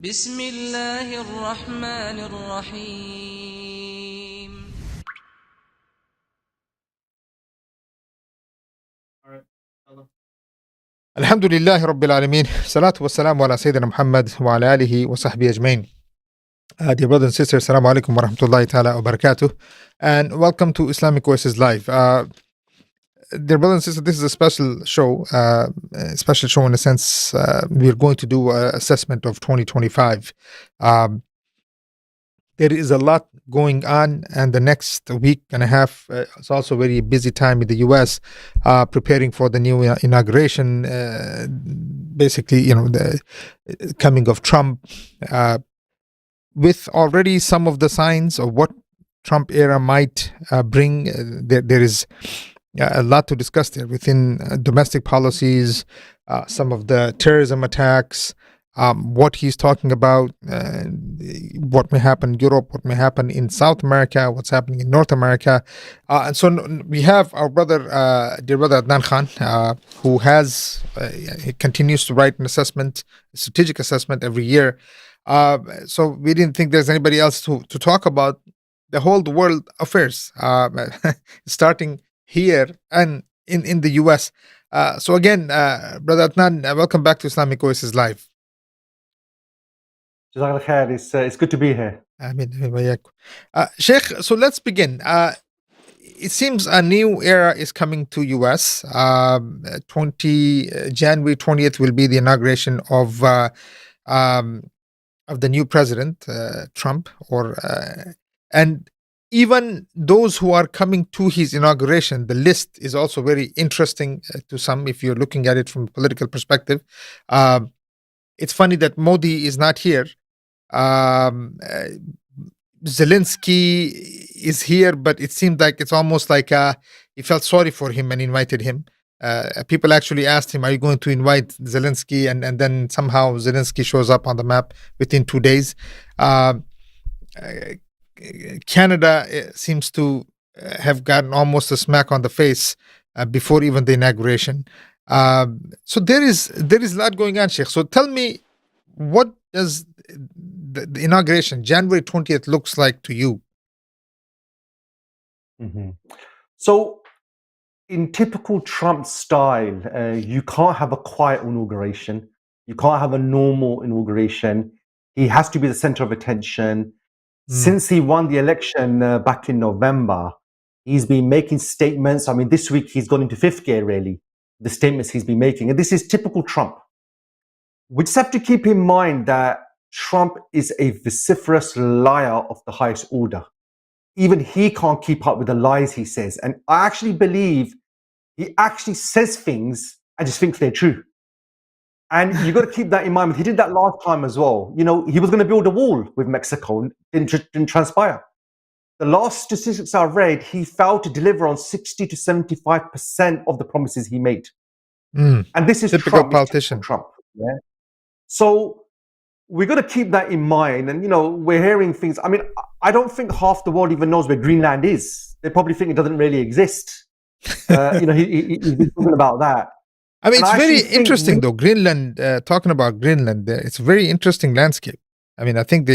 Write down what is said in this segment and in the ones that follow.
بسم الله الرحمن الرحيم. الحمد لله رب العالمين. الصلاة والسلام على سيدنا محمد وعلى آله وصحبه أجمعين. Dear brothers and sisters, Assalamu alaikum wa rahmatullahi ta'ala wa barakatuh. And welcome to Islamic Oasis Live. Dear brothers and sisters, this is a special show. In the sense we're going to do an assessment of 2025. There is a lot going on, and the next week and a half is also a very busy time in the U.S. Preparing for the new inauguration. Basically, the coming of Trump, with already some of the signs of what Trump era might bring. There is a lot to discuss there within domestic policies, some of the terrorism attacks, what he's talking about, what may happen in Europe, what may happen in South America, what's happening in North America. And so we have our brother, dear brother Adnan Khan, who he continues to write a strategic assessment every year. So we didn't think there's anybody else to talk about the whole world affairs, starting here and in the US. So again, brother Adnan, welcome back to Islamic Oasis Live. Jazakallah khair. It's good to be here. Sheikh, so let's begin. It seems a new era is coming to US. January 20th will be the inauguration of the new president, Trump, and even those who are coming to his inauguration, the list is also very interesting to some if you're looking at it from a political perspective. It's funny that Modi is not here. Zelensky is here, but it seemed like it's almost like he felt sorry for him and invited him. People actually asked him, are you going to invite Zelensky? And then somehow Zelensky shows up on the map within 2 days. Canada seems to have gotten almost a smack on the face before even the inauguration. So there is a lot going on, Sheikh. So tell me, what does the inauguration, January 20th, looks like to you? Mm-hmm. So, in typical Trump style, you can't have a quiet inauguration. You can't have a normal inauguration. He has to be the center of attention. Since he won the election back in November, he's been making statements. I mean, this week he's gone into fifth gear, really, the statements he's been making. And this is typical Trump. We just have to keep in mind that Trump is a vociferous liar of the highest order. Even he can't keep up with the lies he says. And I actually believe he actually says things and just thinks they're true. And you've got to keep that in mind. He did that last time as well. He was going to build a wall with Mexico. Didn't transpire. The last statistics I read, he failed to deliver on 60 to 75% of the promises he made. And this is typical Trump, politician. Trump. Yeah. So we've got to keep that in mind. And, we're hearing things. I mean, I don't think half the world even knows where Greenland is. They probably think it doesn't really exist. He's talking about that. I mean, it's very interesting, though. Greenland, talking about Greenland, it's a very interesting landscape. I mean, I think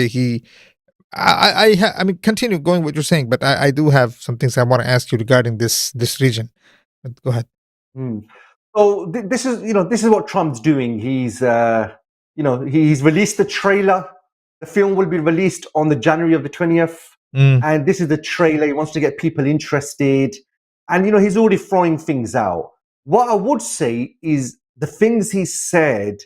I mean, continue going what you're saying, but I do have some things I want to ask you regarding this region. But go ahead. So this is what Trump's doing. He's released the trailer. The film will be released on the January of the 20th. And this is the trailer. He wants to get people interested. And, he's already throwing things out. What I would say is the things he said,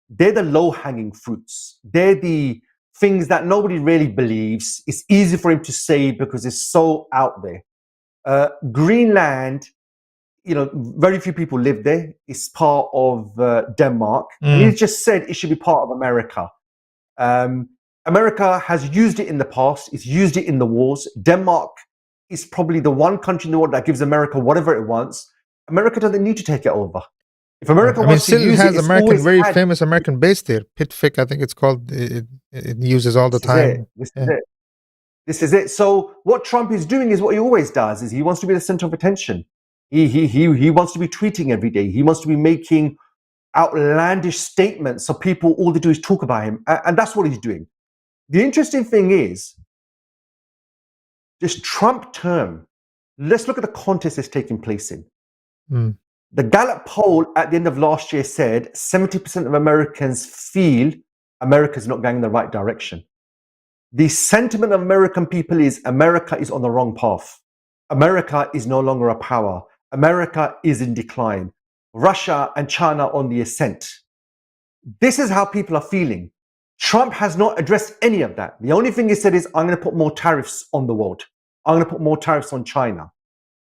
they're the low-hanging fruits. They're the things that nobody really believes. It's easy for him to say because it's so out there. Greenland, very few people live there. It's part of Denmark. And he just said it should be part of America. America has used it in the past. It's used it in the wars. Denmark is probably the one country in the world that gives America whatever it wants. America doesn't need to take it over. If America wants to use it, it's very famous American base there. Pitfic, I think it's called. It uses all the time. This is it. So what Trump is doing is what he always does: is he wants to be the center of attention. He wants to be tweeting every day. He wants to be making outlandish statements, so people, all they do is talk about him, and that's what he's doing. The interesting thing is, this Trump term, let's look at the context it's taking place in. The Gallup poll at the end of last year said 70% of Americans feel America's not going in the right direction. The sentiment of American people is America is on the wrong path. America is no longer a power. America is in decline. Russia and China on the ascent. This is how people are feeling. Trump has not addressed any of that. The only thing he said is, I'm going to put more tariffs on the world. I'm going to put more tariffs on China.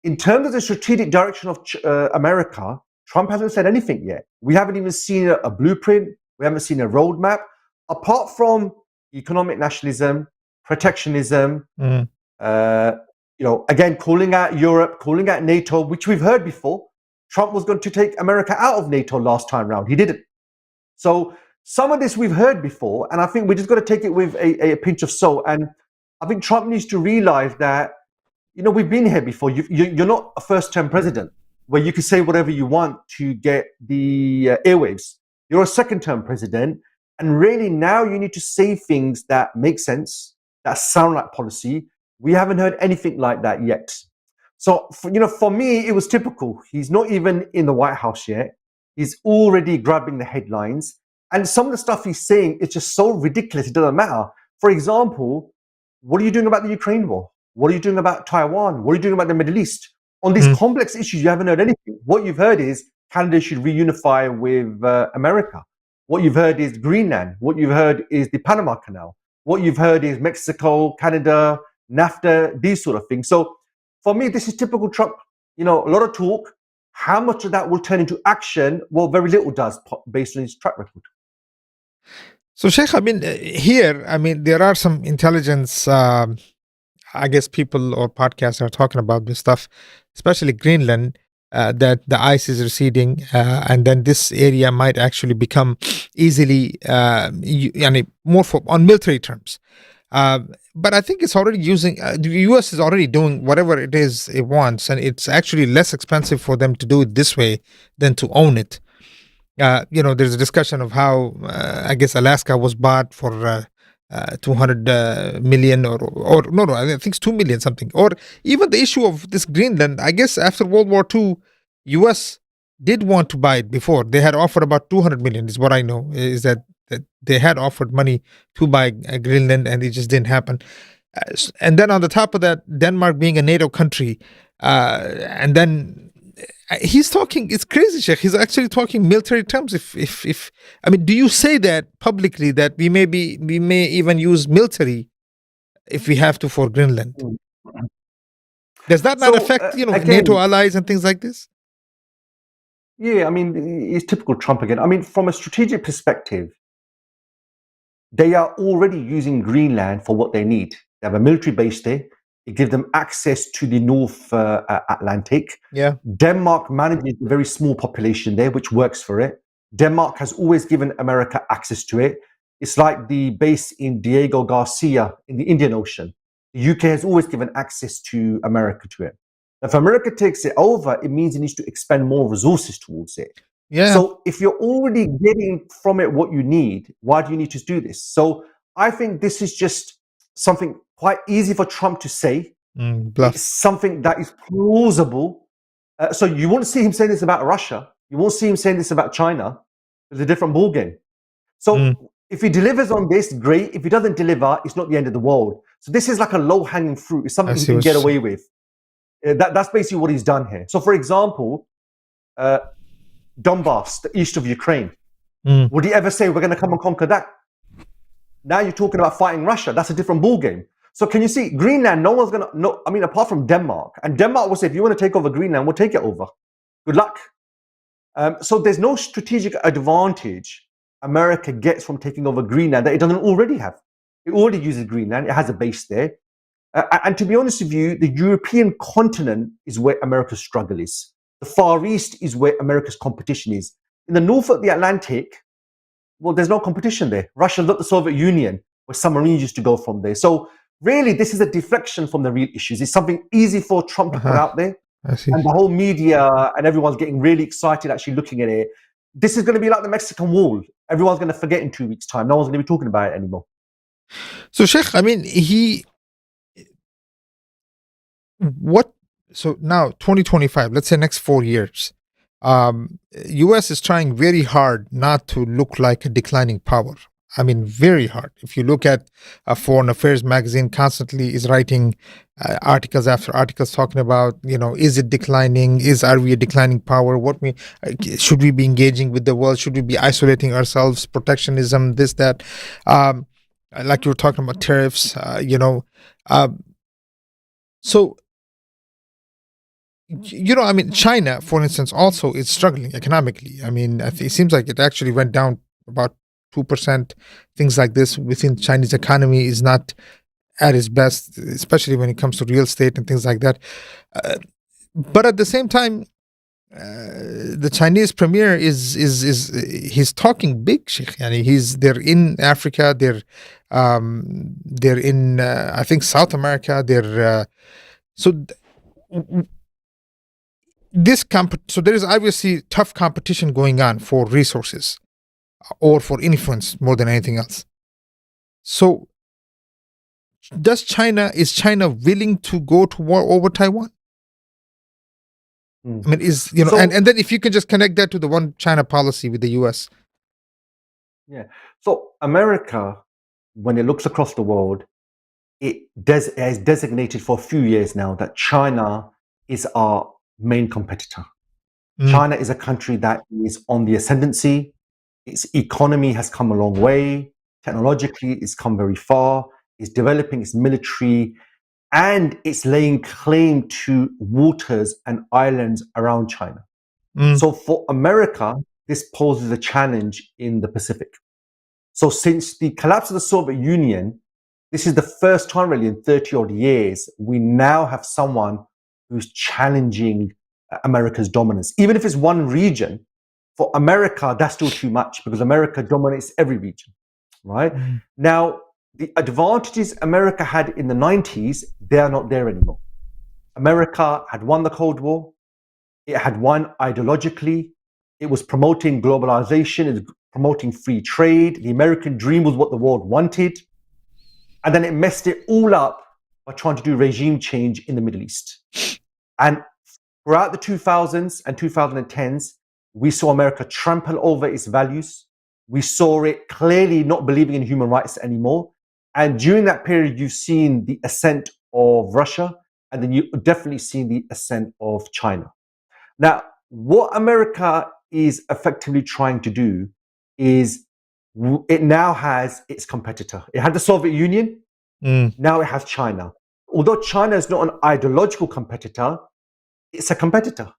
In terms of the strategic direction of America, Trump hasn't said anything yet. We haven't even seen a blueprint. We haven't seen a roadmap. Apart from economic nationalism, protectionism, again, calling out Europe, calling out NATO, which we've heard before. Trump was going to take America out of NATO last time round. He didn't. So some of this we've heard before, and I think we just got to take it with a pinch of salt. And I think Trump needs to realize that, we've been here before. You're not a first-term president where you can say whatever you want to get the airwaves. You're a second-term president. And really now you need to say things that make sense, that sound like policy. We haven't heard anything like that yet. So, for me, it was typical. He's not even in the White House yet. He's already grabbing the headlines. And some of the stuff he's saying is just so ridiculous, it doesn't matter. For example, what are you doing about the Ukraine war? What are you doing about Taiwan? What are you doing about the Middle East? On these complex issues, you haven't heard anything. What you've heard is Canada should reunify with America. What you've heard is Greenland. What you've heard is the Panama Canal. What you've heard is Mexico, Canada, NAFTA, these sort of things. So for me, this is typical Trump. A lot of talk. How much of that will turn into action? Well, very little does, based on his track record. So, Sheikh, there are some intelligence, people or podcasts are talking about this stuff, especially Greenland, that the ice is receding, and then this area might actually become easily more on military terms. But I think it's already using, the US is already doing whatever it is it wants, and it's actually less expensive for them to do it this way than to own it. There's a discussion of how, I guess Alaska was bought for 200 million or no, I think it's 2 million something. Or even the issue of this Greenland, I guess after World War II, US did want to buy it before. They had offered about 200 million is what I know, is that they had offered money to buy Greenland and it just didn't happen. And then on the top of that, Denmark being a NATO country, and then he's talking, it's crazy, Sheikh. He's actually talking military terms. Do you say that publicly, that we may even use military if we have to for Greenland? Does that not affect, again, NATO allies and things like this? Yeah, it's typical Trump again. From a strategic perspective, they are already using Greenland for what they need. They have a military base there. It gives them access to the North Atlantic. Yeah. Denmark manages a very small population there, which works for it. Denmark has always given America access to it. It's like the base in Diego Garcia in the Indian Ocean. The UK has always given access to America to it. If America takes it over, it means it needs to expend more resources towards it. Yeah. So if you're already getting from it what you need, why do you need to do this? So I think this is just something quite easy for Trump to say. It's something that is plausible. So you won't see him saying this about Russia. You won't see him saying this about China. It's a different ballgame. So if he delivers on this, great. If he doesn't deliver, it's not the end of the world. So this is like a low-hanging fruit. It's something he can get away with. That's basically what he's done here. So for example, Donbass, the east of Ukraine. Would he ever say, we're going to come and conquer that? Now you're talking about fighting Russia. That's a different ballgame. So can you see, Greenland, no one's going to, apart from Denmark. And Denmark will say, if you want to take over Greenland, we'll take it over. Good luck. So there's no strategic advantage America gets from taking over Greenland that it doesn't already have. It already uses Greenland. It has a base there. And to be honest with you, the European continent is where America's struggle is. The Far East is where America's competition is. In the north of the Atlantic, well, there's no competition there. Russia's not the Soviet Union, where submarines used to go from there. So really, this is a deflection from the real issues. It's something easy for Trump to put out there. I see. And the whole media and everyone's getting really excited actually looking at it. this is going to be like the Mexican Wall. Everyone's going to forget in 2 weeks' time. No one's going to be talking about it anymore. So, Sheikh, I mean, so now 2025, let's say next 4 years, US is trying very hard not to look like a declining power. I mean, very hard. If you look at Foreign Affairs magazine, constantly is writing articles after articles talking about, is it declining? Are we a declining power? Should we be engaging with the world? Should we be isolating ourselves? Protectionism, this, that. Like you were talking about tariffs, so I mean, China, for instance, also is struggling economically. I mean, it seems like it actually went down about 2%. Things like this within Chinese economy is not at its best, especially when it comes to real estate and things like that. But at the same time, the Chinese premier he's talking big, Sheikh. They're in Africa, they're in I think South America. So there is obviously tough competition going on for resources or for influence more than anything else. So is China willing to go to war over Taiwan? I mean, and then if you can just connect that to the one China policy with the US. Yeah. So America, when it looks across the world, it has designated for a few years now that China is our main competitor. China is a country that is on the ascendancy. Its economy has come a long way. Technologically, it's come very far. It's developing its military, and it's laying claim to waters and islands around China. So for America, this poses a challenge in the Pacific. So since the collapse of the Soviet Union, this is the first time really in 30 odd years, we now have someone who's challenging America's dominance. Even if it's one region, for America, that's still too much because America dominates every region, right? Now, the advantages America had in the 90s, they are not there anymore. America had won the Cold War. It had won ideologically. It was promoting globalization. It was promoting free trade. The American dream was what the world wanted. And then it messed it all up by trying to do regime change in the Middle East. And throughout the 2000s and 2010s, we saw America trample over its values. We saw it clearly not believing in human rights anymore. And during that period, you've seen the ascent of Russia, and then you've definitely seen the ascent of China. Now, what America is effectively trying to do is it now has its competitor. It had the Soviet Union, now it has China. Although China is not an ideological competitor, it's a competitor,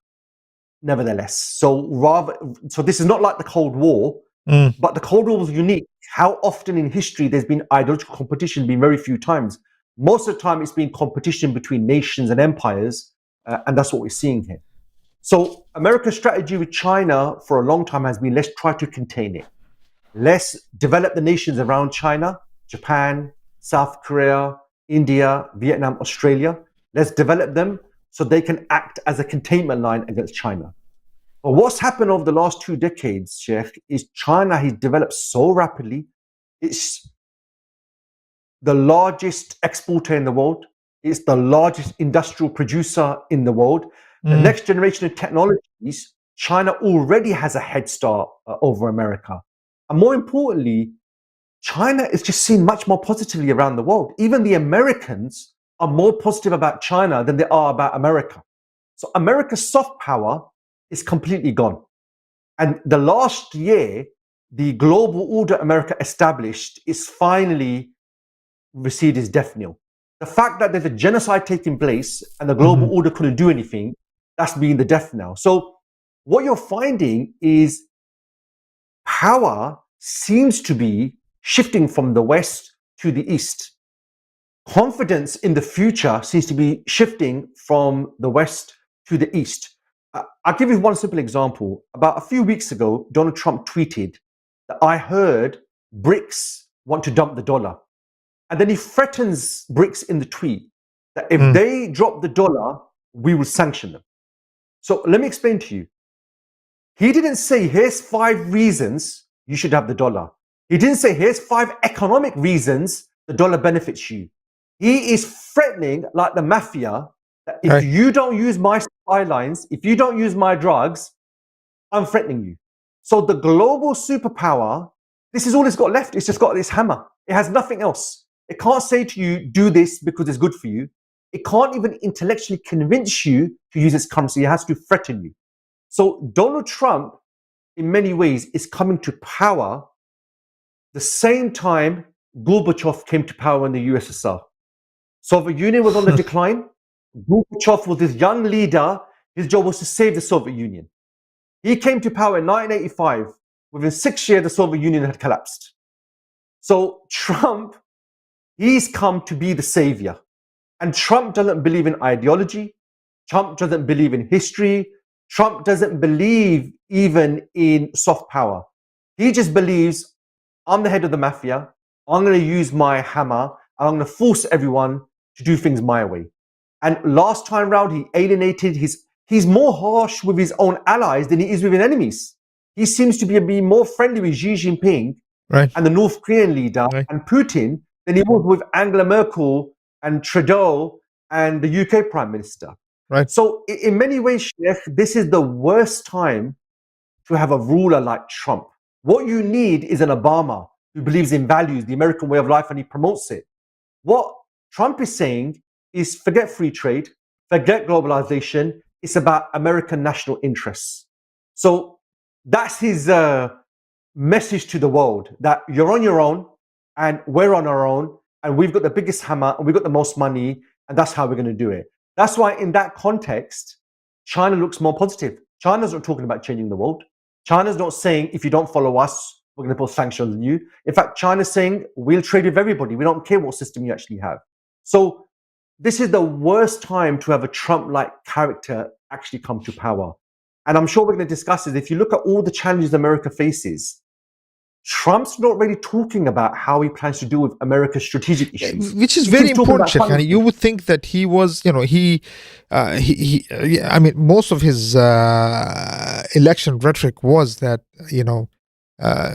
nevertheless. So this is not like the Cold War, but the Cold War was unique. How often in history there's been ideological competition? Been very few times. Most of the time it's been competition between nations and empires, and that's what we're seeing here. So America's strategy with China for a long time has been, let's try to contain it. Let's develop the nations around China, Japan, South Korea, India, Vietnam, Australia. Let's develop them so they can act as a containment line against China. But what's happened over the last 2 decades, Sheikh, is China has developed so rapidly. It's the largest exporter in the world. It's the largest industrial producer in the world. The next generation of technologies, China already has a head start over America. And more importantly, China is just seen much more positively around the world. Even the Americans are more positive about China than they are about America. So America's soft power is completely gone. And the last year, the global order America established is finally received its death knell. The fact that there's a genocide taking place and the global order couldn't do anything, that's being the death knell. So what you're finding is power seems to be shifting from the West to the East. Confidence in the future seems to be shifting from the West to the East. I'll give you one simple example. About a few weeks ago, Donald Trump tweeted that I heard BRICS want to dump the dollar. And then he threatens BRICS in the tweet that if they drop the dollar, we will sanction them. So let me explain to you. He didn't say, here's 5 reasons you should have the dollar. He didn't say, here's 5 economic reasons the dollar benefits you. He is threatening, like the mafia, that if Right. you don't use my supply lines, if you don't use my drugs, I'm threatening you. So the global superpower, this is all it's got left. It's just got this hammer. It has nothing else. It can't say to you, do this because it's good for you. It can't even intellectually convince you to use its currency. It has to threaten you. So Donald Trump, in many ways, is coming to power the same time Gorbachev came to power in the USSR. Soviet Union was on the decline. Gorbachev was this young leader. His job was to save the Soviet Union. He came to power in 1985. Within 6 years, the Soviet Union had collapsed. So Trump, he's come to be the savior. And Trump doesn't believe in ideology. Trump doesn't believe in history. Trump doesn't believe even in soft power. He just believes, I'm the head of the mafia. I'm going to use my hammer. And I'm going to force everyone to do things my way. And last time round, he alienated he's more harsh with his own allies than he is with his enemies. He seems to be more friendly with Xi Jinping Right. and the North Korean leader Right. and Putin than he was with Angela Merkel and Trudeau and the UK Prime Minister. Right. So in many ways, Sheikh, this is the worst time to have a ruler like Trump. What you need is an Obama who believes in values, the American way of life, and he promotes it. What Trump is saying is forget free trade, forget globalization. It's about American national interests. So that's his message to the world, that you're on your own and we're on our own and we've got the biggest hammer and we've got the most money and that's how we're going to do it. That's why in that context, China looks more positive. China's not talking about changing the world. China's not saying, if you don't follow us, we're going to put sanctions on you. In fact, China's saying, we'll trade with everybody. We don't care what system you actually have. So this is the worst time to have a Trump-like character actually come to power. And I'm sure we're going to discuss it. If you look at all the challenges America faces, Trump's not really talking about how he plans to deal with America's strategic issues. Which is He very keeps talking important, about Sheikh. Yani, you would think that he was, I mean, most of his election rhetoric was that,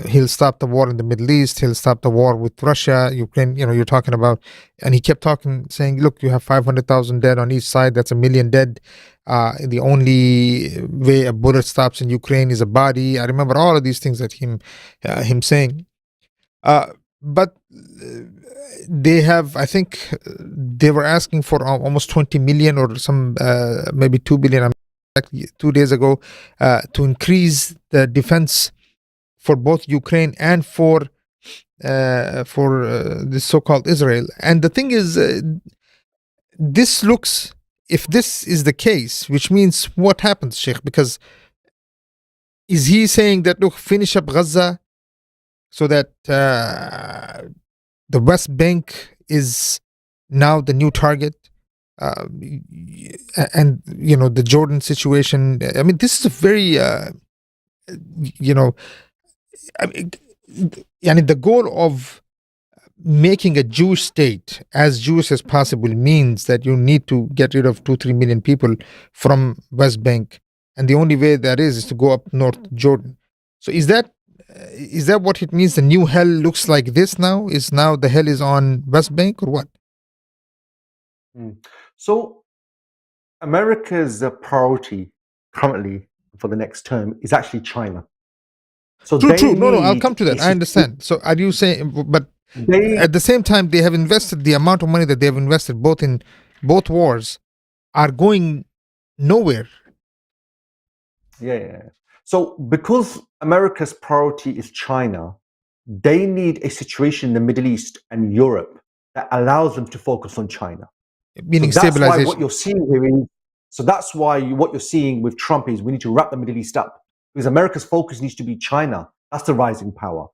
he'll stop the war in the Middle East, he'll stop the war with Russia, Ukraine, you're talking about, and he kept saying, look, you have 500,000 dead on each side, that's 1 million dead. The only way a bullet stops in Ukraine is a body. I remember all of these things that him saying. But they have, I think, they were asking for almost 20 million or some, maybe 2 billion, 2 days ago, to increase the defense for both Ukraine and for the so-called Israel. And the thing is, this looks, if this is the case, which means what happens, Sheikh? Because is he saying that, look, finish up Gaza so that the West Bank is now the new target? And, the Jordan situation. I mean, this is a very, the goal of making a Jewish state as Jewish as possible means that you need to get rid of 2-3 million people from West Bank, and the only way that is to go up North Jordan. So is that what it means? The new hell looks like this now? Is now the hell is on West Bank or what? So America's priority currently for the next term is actually China. So True. No, I'll come to that. I understand. So are you saying, but at the same time, they have invested the amount of money that they have invested in both wars are going nowhere. Yeah. So because America's priority is China, they need a situation in the Middle East and Europe that allows them to focus on China. Meaning so that's stabilization. Why what you're seeing here is, so that's why what you're seeing with Trump is we need to wrap the Middle East up, because America's focus needs to be China. That's the rising power.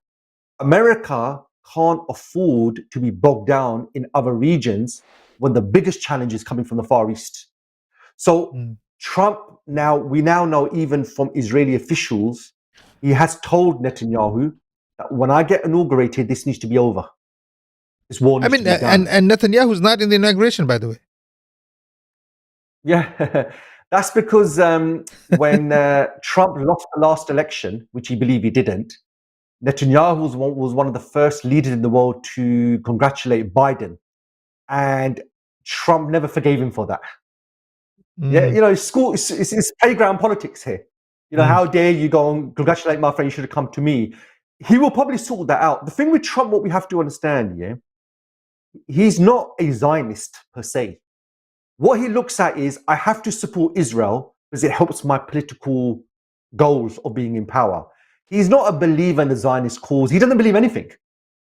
America can't afford to be bogged down in other regions when the biggest challenge is coming from the Far East. So Trump, we now know, even from Israeli officials, he has told Netanyahu that when I get inaugurated, this needs to be over. This war needs to be done. And Netanyahu's not in the inauguration, by the way. Yeah, That's because when Trump lost the last election, which he believed he didn't, Netanyahu was one of the first leaders in the world to congratulate Biden, and Trump never forgave him for that. Yeah, you know, it's playground politics here. You know, how dare you go and congratulate my friend? You should have come to me. He will probably sort that out. The thing with Trump, what we have to understand, yeah, he's not a Zionist per se. What he looks at is, I have to support Israel because it helps my political goals of being in power. He's not a believer in the Zionist cause. He doesn't believe anything.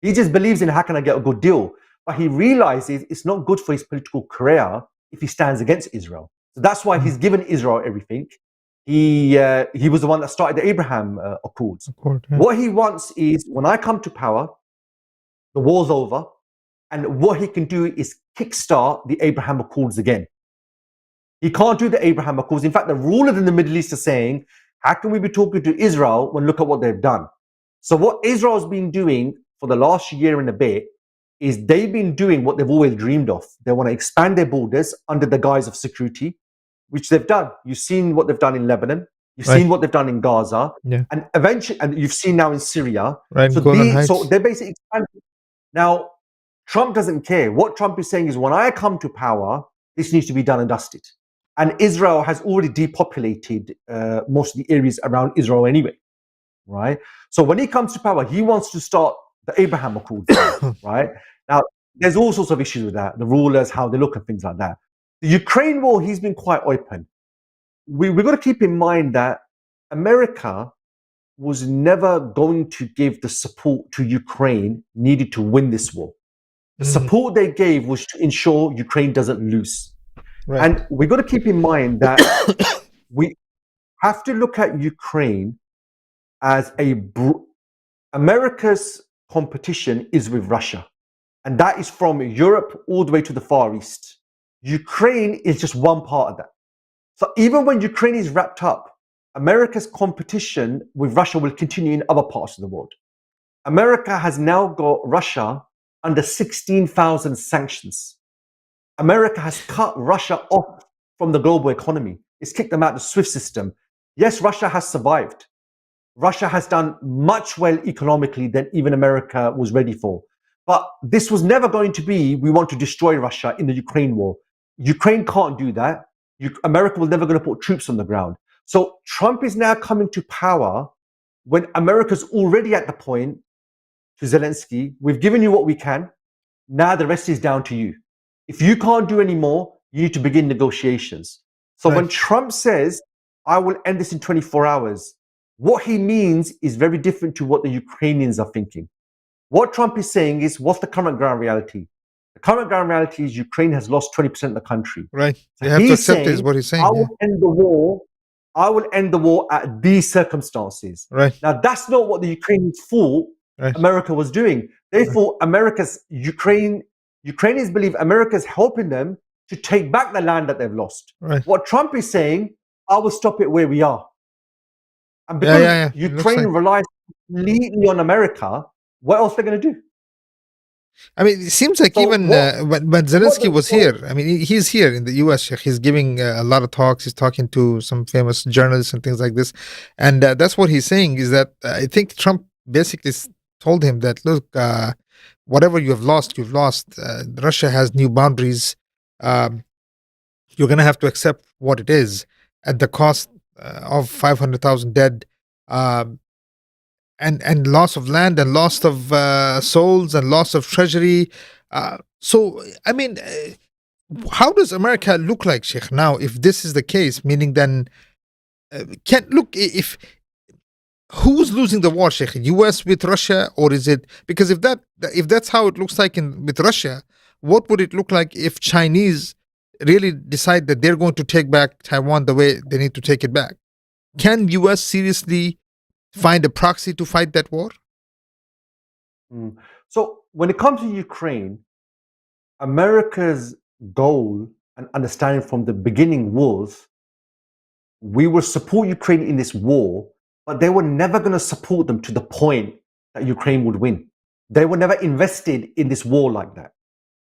He just believes in how can I get a good deal. But he realizes it's not good for his political career if he stands against Israel. So that's why he's given Israel everything. He was the one that started the Abraham Accords. What he wants is, when I come to power, the war's over, and what he can do is kickstart the Abraham Accords again. He can't do the Abraham Accords. In fact, the rulers in the Middle East are saying, how can we be talking to Israel when look at what they've done? So what Israel's been doing for the last year and a bit is they've been doing what they've always dreamed of. They want to expand their borders under the guise of security, which they've done. You've seen what they've done in Lebanon. You've seen what they've done in Gaza. And eventually, and you've seen now in Syria. So they're basically expanding. Now, Trump doesn't care. What Trump is saying is, when I come to power, this needs to be done and dusted. And Israel has already depopulated most of the areas around Israel anyway, right? So when he comes to power, he wants to start the Abraham Accords, right? Now, there's all sorts of issues with that. The rulers, how they look and things like that. The Ukraine war, he's been quite open. We've got to keep in mind that America was never going to give the support to Ukraine needed to win this war. The support they gave was to ensure Ukraine doesn't lose. And we've got to keep in mind that we have to look at Ukraine as America's competition is with Russia. And that is from Europe all the way to the Far East. Ukraine is just one part of that. So even when Ukraine is wrapped up, America's competition with Russia will continue in other parts of the world. America has now got Russia under 16,000 sanctions. America has cut Russia off from the global economy. It's kicked them out of the SWIFT system. Yes, Russia has survived. Russia has done much well economically than even America was ready for. But this was never going to be, we want to destroy Russia in the Ukraine war. Ukraine can't do that. America was never going to put troops on the ground. So Trump is now coming to power when America's already at the point to Zelensky, we've given you what we can. Now the rest is down to you. If you can't do any more, you need to begin negotiations. So when Trump says, I will end this in 24 hours, what he means is very different to what the Ukrainians are thinking. What Trump is saying is, what's the current ground reality? The current ground reality is Ukraine has lost 20% of the country. Right. You have to accept is what he's saying. I will end the war. I will end the war at these circumstances. Right. Now, that's not what the Ukrainians thought America was doing. They thought Ukrainians believe America's helping them to take back the land that they've lost. What Trump is saying, I will stop it where we are. And because Ukraine relies completely on America, what else are they going to do? I mean, it seems like when Zelensky was here, I mean, he's here in the US, he's giving a lot of talks, he's talking to some famous journalists and things like this. And that's what he's saying is that I think Trump basically told him that, look, whatever you have lost, you've lost. Russia has new boundaries. You're going to have to accept what it is at the cost of 500,000 dead. And loss of land and loss of souls and loss of treasury. So, I mean, how does America look like, Sheikh, now, if this is the case? Meaning then, if who's losing the war, Sheikh? US with Russia, or is it, because if that's how it looks like with Russia, what would it look like if Chinese really decide that they're going to take back Taiwan the way they need to take it back? Can US seriously find a proxy to fight that war? So when it comes to Ukraine, America's goal and understanding from the beginning was, we will support Ukraine in this war, but they were never going to support them to the point that Ukraine would win. They were never invested in this war like that.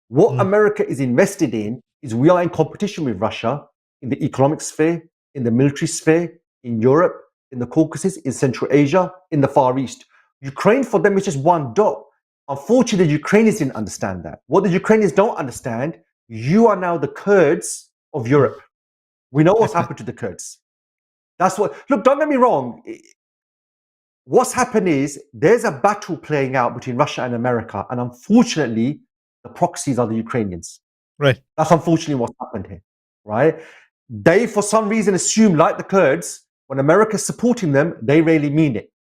What America is invested in is, we are in competition with Russia in the economic sphere, in the military sphere, in Europe, in the Caucasus, in Central Asia, in the Far East. Ukraine for them is just one dot. Unfortunately, the Ukrainians didn't understand that. What the Ukrainians don't understand, you are now the Kurds of Europe. We know what's happened to the Kurds. That's what, look, don't get me wrong. What's happened is there's a battle playing out between Russia and America, and unfortunately, the proxies are the Ukrainians. Right. That's unfortunately what's happened here, right? They, for some reason, assume, like the Kurds, when America's supporting them, they really mean it.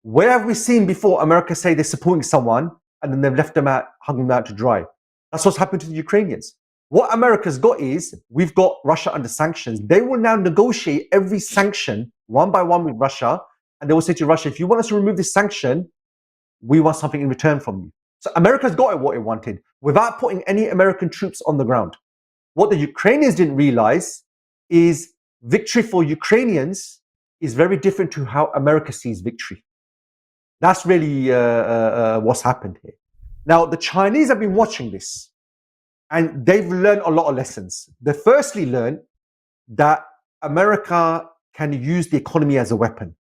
Where have we seen before America say they're supporting someone and then they've left them out, hung them out to dry? That's what's happened to the Ukrainians. What America's got is, we've got Russia under sanctions. They will now negotiate every sanction one by one with Russia, and they will say to Russia, if you want us to remove this sanction, we want something in return from you. So America's got what it wanted without putting any American troops on the ground. What the Ukrainians didn't realize is victory for Ukrainians is very different to how America sees victory. That's really what's happened here. Now, the Chinese have been watching this, and they've learned a lot of lessons. They firstly learned that America can use the economy as a weapon.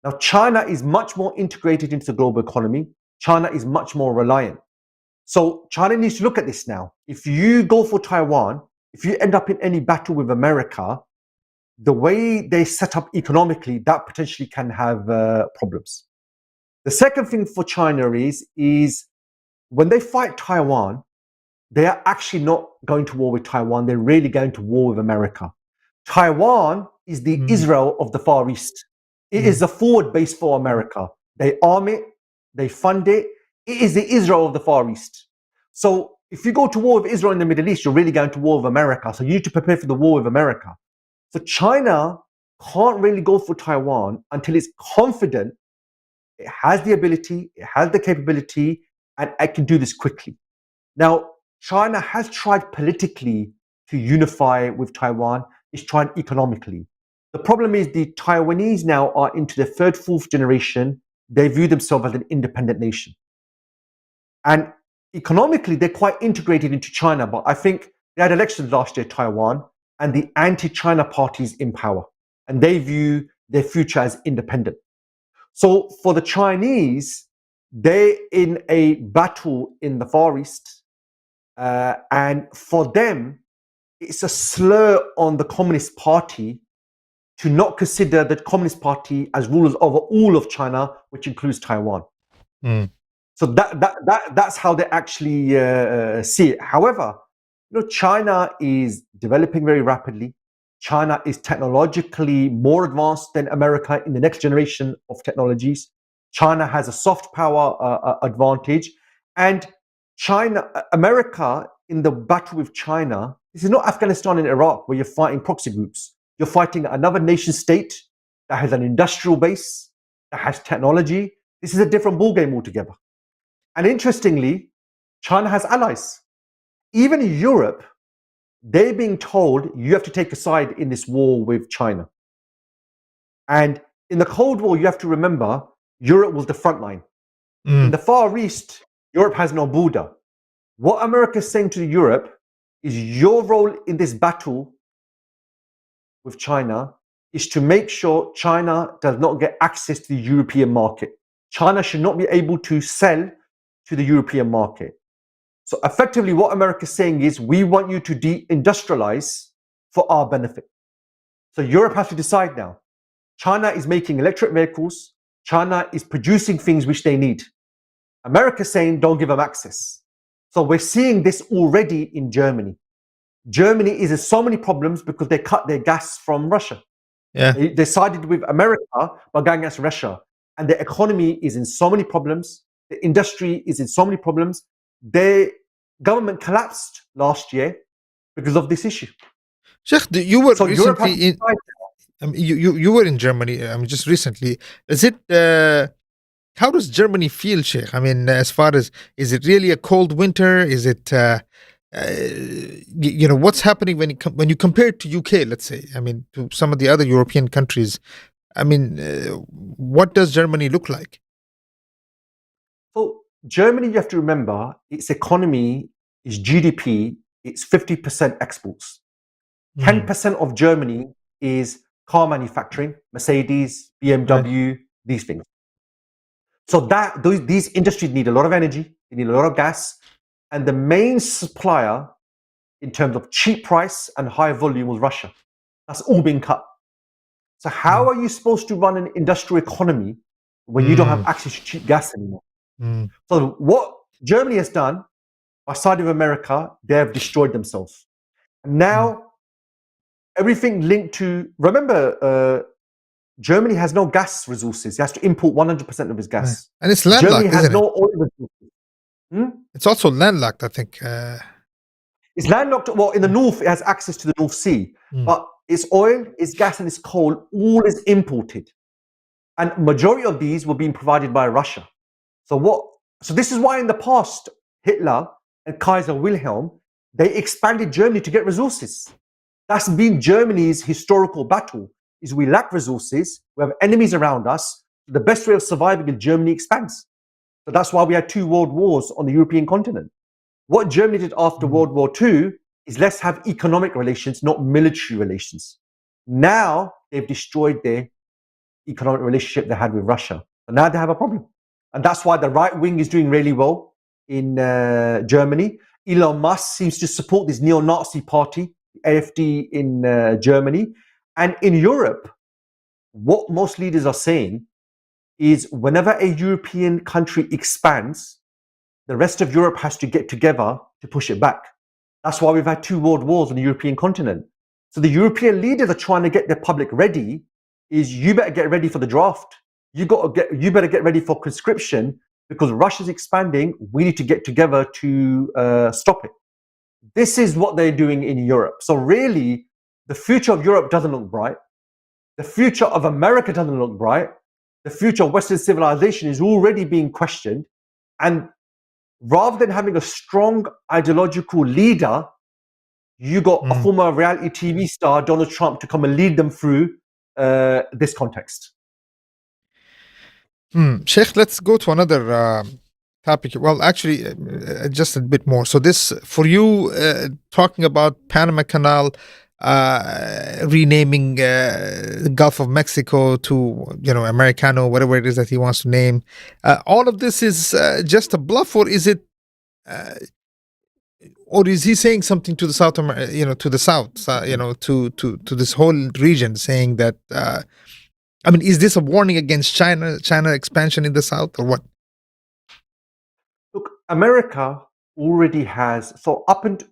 Now, China is much more integrated into the global economy. China is much more reliant. So China needs to look at this now. If you go for Taiwan, if you end up in any battle with America, the way they set up economically, that potentially can have problems. The second thing for China is when they fight Taiwan, they are actually not going to war with Taiwan. They're really going to war with America. Taiwan is the Israel of the Far East. It is a forward base for America. They arm it, they fund it. It is the Israel of the Far East. So if you go to war with Israel in the Middle East, you're really going to war with America. So you need to prepare for the war with America. So China can't really go for Taiwan until it's confident it has the ability, it has the capability, and it can do this quickly. Now, China has tried politically to unify with Taiwan. It's tried economically. The problem is the Taiwanese now are into their third, fourth generation. They view themselves as an independent nation. And economically, they're quite integrated into China. But I think they had elections last year, Taiwan, and the anti-China parties in power. And they view their future as independent. So for the Chinese, they're in a battle in the Far East. And for them, it's a slur on the Communist Party to not consider the Communist Party as rulers over all of China, which includes Taiwan. So that's how they actually see it. However, China is developing very rapidly. China is technologically more advanced than America in the next generation of technologies. China has a soft power advantage. And America, in the battle with China, this is not Afghanistan and Iraq where you're fighting proxy groups. You're fighting another nation state that has an industrial base, that has technology. This is a different ballgame altogether. And interestingly, China has allies. Even in Europe, they're being told you have to take a side in this war with China. And in the Cold War, you have to remember, Europe was the front line. In the Far East, Europe has no border. What America is saying to Europe is your role in this battle with China is to make sure China does not get access to the European market. China should not be able to sell to the European market. So effectively what America is saying is we want you to de-industrialize for our benefit. So Europe has to decide now. China is making electric vehicles. China is producing things which they need. America is saying don't give them access. So we're seeing this already in Germany. Germany is in so many problems because they cut their gas from Russia. They sided with America by going against Russia. And the economy is in so many problems. The industry is in so many problems. Their government collapsed last year because of this issue. Sheikh, you were recently in. You were in Germany. Just recently. Is it? How does Germany feel, Sheikh? I mean, as far as is it really a cold winter? Is it? What's happening when you compare it to UK, let's say. I mean, to some of the other European countries. I mean, what does Germany look like? So Germany, you have to remember, its economy is GDP. It's 50% exports. 10% of Germany is car manufacturing, Mercedes, BMW, these things. So these industries need a lot of energy, they need a lot of gas, and the main supplier in terms of cheap price and high volume was Russia. That's all been cut. So how are you supposed to run an industrial economy when you don't have access to cheap gas anymore? So what Germany has done, by side of America, they have destroyed themselves. And now everything linked to, remember, Germany has no gas resources. It has to import 100% of its gas. And it's landlocked, Germany has isn't no it? oil resources. It's also landlocked, I think. It's landlocked. Well, in the north, it has access to the North Sea. But its oil, its gas, and its coal, all is imported. And majority of these were being provided by Russia. So this is why in the past, Hitler and Kaiser Wilhelm, they expanded Germany to get resources. That's been Germany's historical battle, is we lack resources, we have enemies around us. The best way of surviving is Germany expands. So that's why we had 2 world wars on the European continent. What Germany did after World War II is let's have economic relations, not military relations. Now they've destroyed their economic relationship they had with Russia. And now they have a problem. And that's why the right wing is doing really well in Germany. Elon Musk seems to support this neo-Nazi party, AfD in Germany. And in Europe, what most leaders are saying is whenever a European country expands, the rest of Europe has to get together to push it back. That's why we've had 2 world wars on the European continent. So the European leaders are trying to get the public ready, is you better get ready for the draft. You better get ready for conscription, because Russia's expanding. We need to get together to stop it. This is what they're doing in Europe. So really, the future of Europe doesn't look bright. The future of America doesn't look bright. The future of Western civilization is already being questioned. And rather than having a strong ideological leader, you got a former reality TV star, Donald Trump, to come and lead them through this context. Sheikh, let's go to another topic. Well, actually, just a bit more. So this, for you, talking about Panama Canal, renaming the Gulf of Mexico to, Americano, whatever it is that he wants to name. All of this is just a bluff, or is it, or is he saying something to the South, to the South, to this whole region, saying that, is this a warning against China expansion in the South, or what? Look, America already has,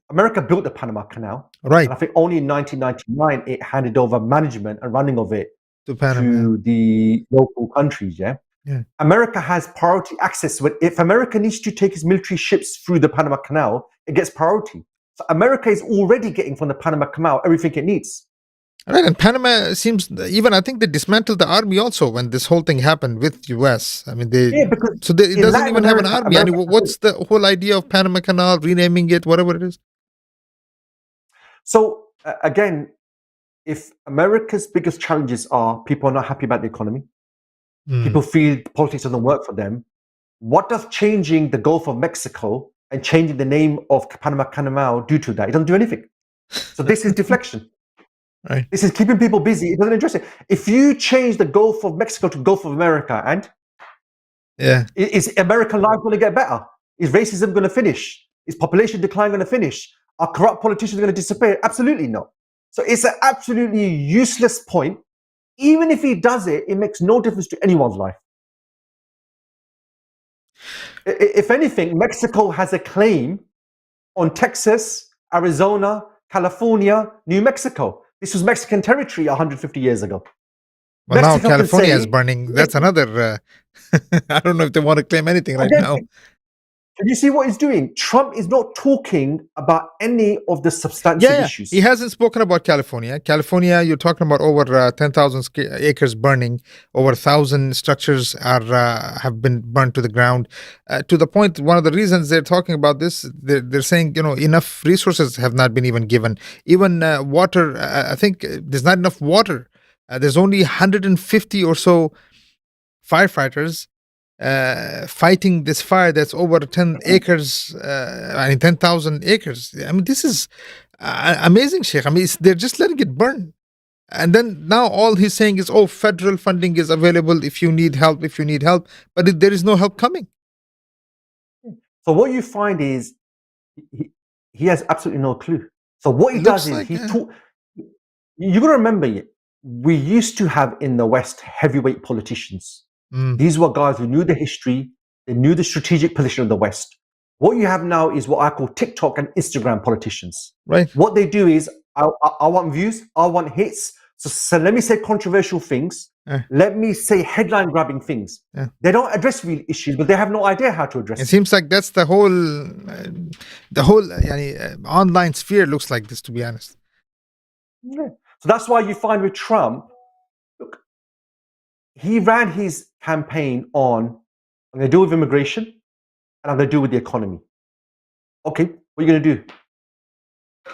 America built the Panama Canal. Right. And I think only in 1999 it handed over management and running of it to Panama, the local countries. Yeah. America has priority access. If America needs to take its military ships through the Panama Canal, it gets priority. So America is already getting from the Panama Canal everything it needs. Right, and Panama seems, even I think they dismantled the army also when this whole thing happened with US. It doesn't even have an army. What's the whole idea of Panama Canal, renaming it, whatever it is? So again, if America's biggest challenges are people are not happy about the economy, people feel politics doesn't work for them, what does changing the Gulf of Mexico and changing the name of Panama Canal do to that? It doesn't do anything. So this is deflection. Right. This is keeping people busy. It doesn't interest it. If you change the Gulf of Mexico to Gulf of America, is American life going to get better? Is racism going to finish? Is population decline going to finish? Are corrupt politicians going to disappear? Absolutely not. So it's an absolutely useless point. Even if he does it, it makes no difference to anyone's life. If anything, Mexico has a claim on Texas, Arizona, California, New Mexico. This was Mexican territory 150 years ago. Well, Mexico now California is burning. That's another. I don't know if they want to claim anything right now. Can you see what he's doing? Trump is not talking about any of the substantive issues. He hasn't spoken about California. California, you're talking about over 10,000 acres burning. Over 1,000 structures have been burned to the ground. To the point, one of the reasons they're talking about this, they're saying, enough resources have not been even given. Even water, I think there's not enough water. There's only 150 or so firefighters fighting this fire that's over 10 acres, 10,000 acres. This is amazing, Sheikh. They're just letting it burn. And then now all he's saying is, oh, federal funding is available if you need help, but there is no help coming. So what you find is he has absolutely no clue. So what he Looks does is like, he taught. You got to remember, we used to have in the West heavyweight politicians. These were guys who knew the history, they knew the strategic position of the West. What you have now is what I call TikTok and Instagram politicians. right. What they do is, I want views, I want hits. So let me say controversial things. Let me say headline grabbing things. They don't address real issues, but they have no idea how to address It seems like that's the whole online sphere looks like this, to be honest. Yeah. So that's why you find with Trump, look, he ran his campaign on, I'm going to deal with immigration and I'm going to deal with the economy. Okay, what are you going to do?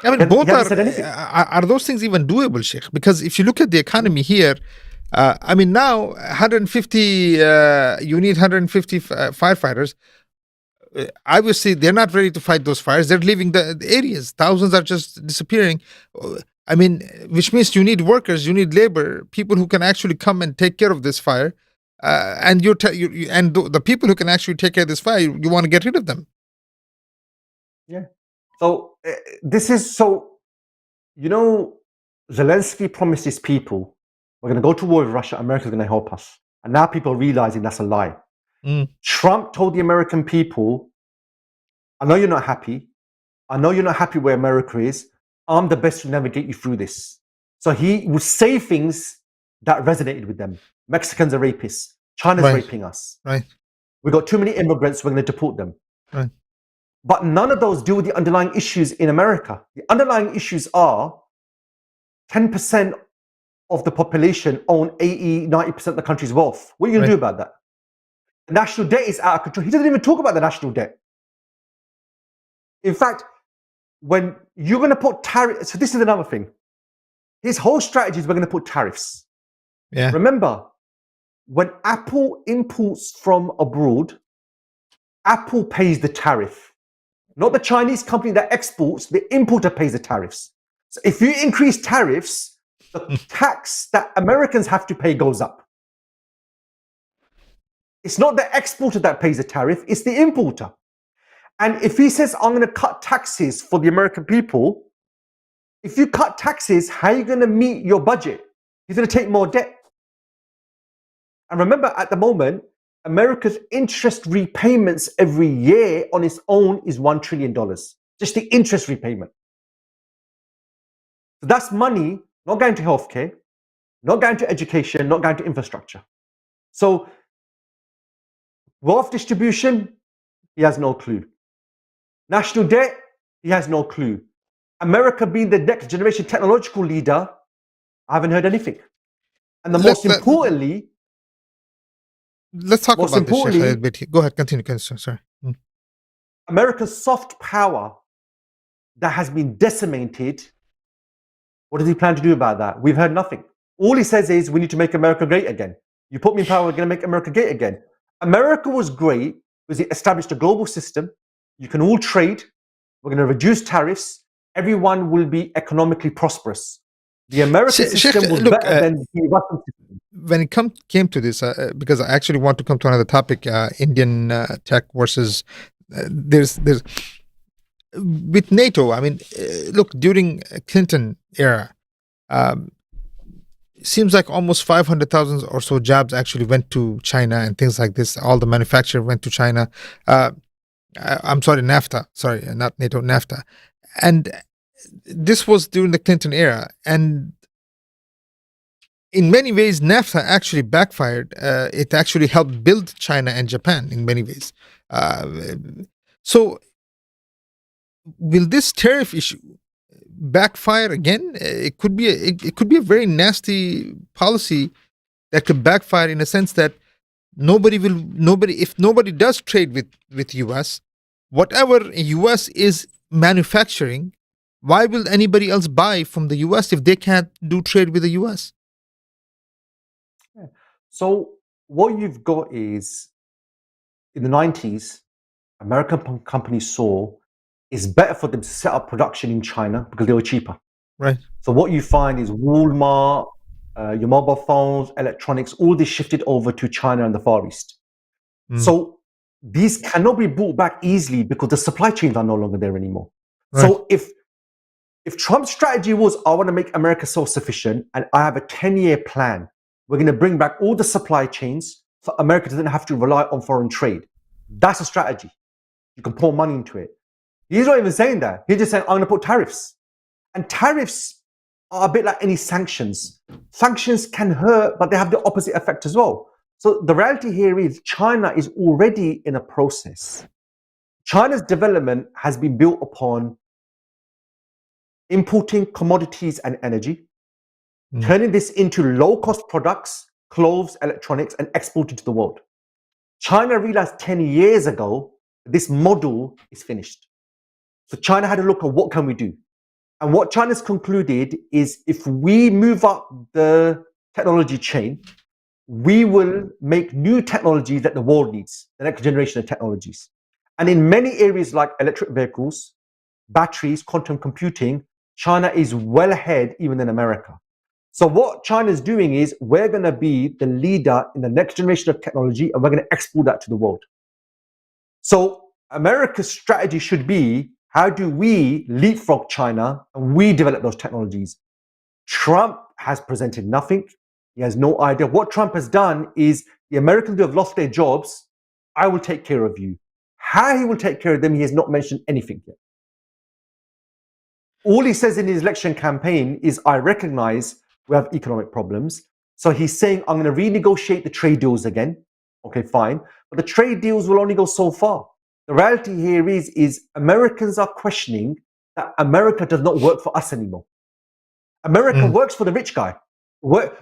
I mean, both are those things even doable, Sheikh? Because if you look at the economy here, I mean, now 150, you need 150 firefighters. Obviously, they're not ready to fight those fires. They're leaving the areas. Thousands are just disappearing. I mean, which means you need workers, you need labor, people who can actually come and take care of this fire. And the people who can actually take care of this fire, you want to get rid of them. Yeah. So Zelensky promised his people, we're going to go to war with Russia, America's going to help us. And now people are realizing that's a lie. Trump told the American people, I know you're not happy. I know you're not happy where America is. I'm the best to navigate you through this. So he would say things that resonated with them. Mexicans are rapists. China's raping us. Right. We've got too many immigrants, we're going to deport them. Right. But none of those deal with the underlying issues in America. The underlying issues are 10% of the population own 80, 90% of the country's wealth. What are you going to do about that? The national debt is out of control. He doesn't even talk about the national debt. In fact, when you're going to put tariffs, so this is another thing. His whole strategy is we're going to put tariffs. Yeah. Remember, when Apple imports from abroad, Apple pays the tariff. Not the Chinese company that exports, the importer pays the tariffs. So if you increase tariffs, the tax that Americans have to pay goes up. It's not the exporter that pays the tariff, it's the importer. And if he says, I'm going to cut taxes for the American people, if you cut taxes, how are you going to meet your budget? He's going to take more debt. And remember, at the moment, America's interest repayments every year on its own is $1 trillion. Just the interest repayment. So that's money not going to healthcare, not going to education, not going to infrastructure. So wealth distribution, he has no clue. National debt, he has no clue. America being the next generation technological leader, I haven't heard anything. And the most importantly, let's talk about this a little bit here. Go ahead, continue. Sorry. America's soft power that has been decimated, what does he plan to do about that? We've heard nothing. All he says is, we need to make America great again. You put me in power, we're going to make America great again. America was great because it established a global system. You can all trade. We're going to reduce tariffs. Everyone will be economically prosperous. The American system was better than the Russian system. When it came to this, because I actually want to come to another topic, Indian tech versus there's with NATO. I mean, look, during Clinton era, seems like almost 500,000 or so jobs actually went to China and things like this. All the manufacture went to China. I'm sorry, NAFTA. Sorry, not NATO, NAFTA. And this was during the Clinton era. And in many ways, NAFTA actually backfired. It actually helped build China and Japan in many ways. So will this tariff issue backfire again? It could be a very nasty policy that could backfire in a sense that if nobody does trade with US, whatever US is manufacturing, why will anybody else buy from the US if they can't do trade with the US? Yeah. So what you've got is, in the 90s, American companies saw it's better for them to set up production in China because they were cheaper. Right. So what you find is Walmart, your mobile phones, electronics, all this shifted over to China and the Far East. Mm. So these cannot be brought back easily because the supply chains are no longer there anymore. Right. So if Trump's strategy was, I want to make America self-sufficient and I have a 10-year plan, we're going to bring back all the supply chains so America doesn't have to rely on foreign trade. That's a strategy. You can pour money into it. He's not even saying that. He's just saying, I'm going to put tariffs. And tariffs are a bit like any sanctions. Sanctions can hurt, but they have the opposite effect as well. So the reality here is China is already in a process. China's development has been built upon importing commodities and energy, turning this into low-cost products, clothes, electronics, and exporting to the world. China realized 10 years ago this model is finished. So China had to look at what can we do. And what China's concluded is if we move up the technology chain, we will make new technologies that the world needs, the next generation of technologies. And in many areas like electric vehicles, batteries, quantum computing, China is well ahead even than America. So what China is doing is we're going to be the leader in the next generation of technology and we're going to export that to the world. So America's strategy should be, how do we leapfrog China and we develop those technologies? Trump has presented nothing. He has no idea. What Trump has done is the Americans who have lost their jobs, I will take care of you. How he will take care of them, he has not mentioned anything yet. All he says in his election campaign is, I recognize we have economic problems. So he's saying, I'm going to renegotiate the trade deals again. Okay, fine. But the trade deals will only go so far. The reality here is Americans are questioning that America does not work for us anymore. America works for the rich guy.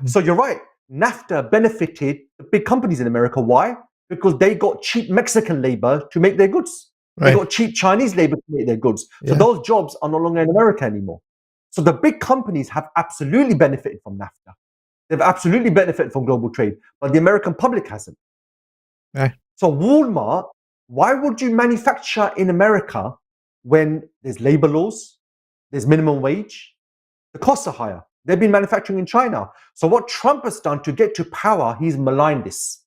So you're right. NAFTA benefited the big companies in America. Why? Because they got cheap Mexican labor to make their goods. Right. They got cheap Chinese labor to make their goods. So those jobs are no longer in America anymore. So the big companies have absolutely benefited from NAFTA. They've absolutely benefited from global trade, but the American public hasn't. Right. So Walmart, why would you manufacture in America when there's labor laws, there's minimum wage, the costs are higher? They've been manufacturing in China. So what Trump has done to get to power, he's maligned this.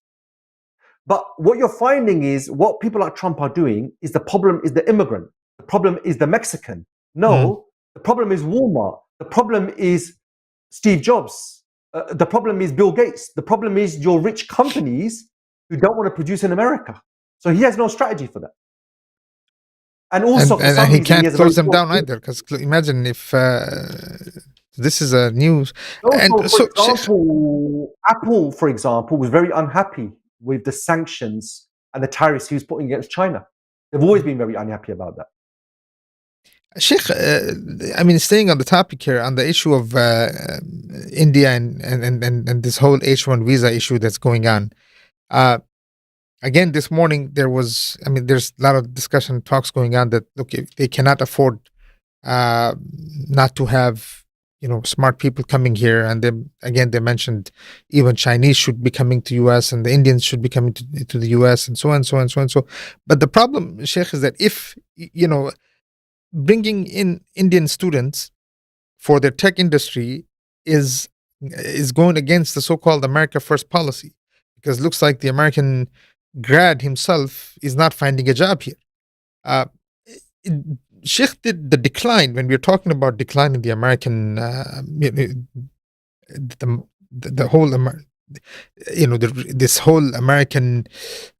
But what you're finding is what people like Trump are doing is the problem is the immigrant. The problem is the Mexican. No, the problem is Walmart. The problem is Steve Jobs. The problem is Bill Gates. The problem is your rich companies who don't want to produce in America. So he has no strategy for that. And also, and he can't close them down either, because imagine if this is a news. Also, for example, Apple, for example, was very unhappy with the sanctions and the tariffs he was putting against China. They've always been very unhappy about that. Sheikh, I mean, staying on the topic here, on the issue of India and this whole H-1 visa issue that's going on. Again, this morning there's a lot of discussion, talks going on that, look, if they cannot afford not to have, smart people coming here. And then again, they mentioned even Chinese should be coming to US and the Indians should be coming to the US and so on, so on, so on. So, but the problem, Sheikh, is that if, bringing in Indian students for their tech industry is going against the so-called America First policy, because it looks like the American grad himself is not finding a job here. Sheikh, did the decline, when we're talking about decline in the American, the whole this whole American,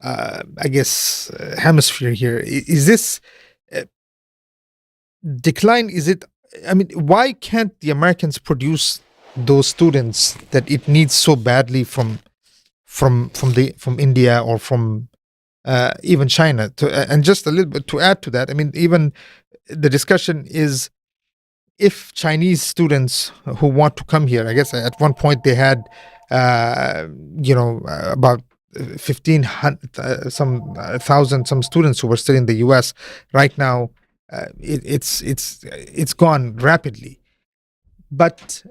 I guess, hemisphere here, is this decline? Is it? I mean, why can't the Americans produce those students that it needs so badly from India or from even China? And just a little bit to add to that, I mean, even the discussion is, if Chinese students who want to come here, I guess at one point they had, about 1,500, some students who were still in the U.S. Right now, it's gone rapidly. But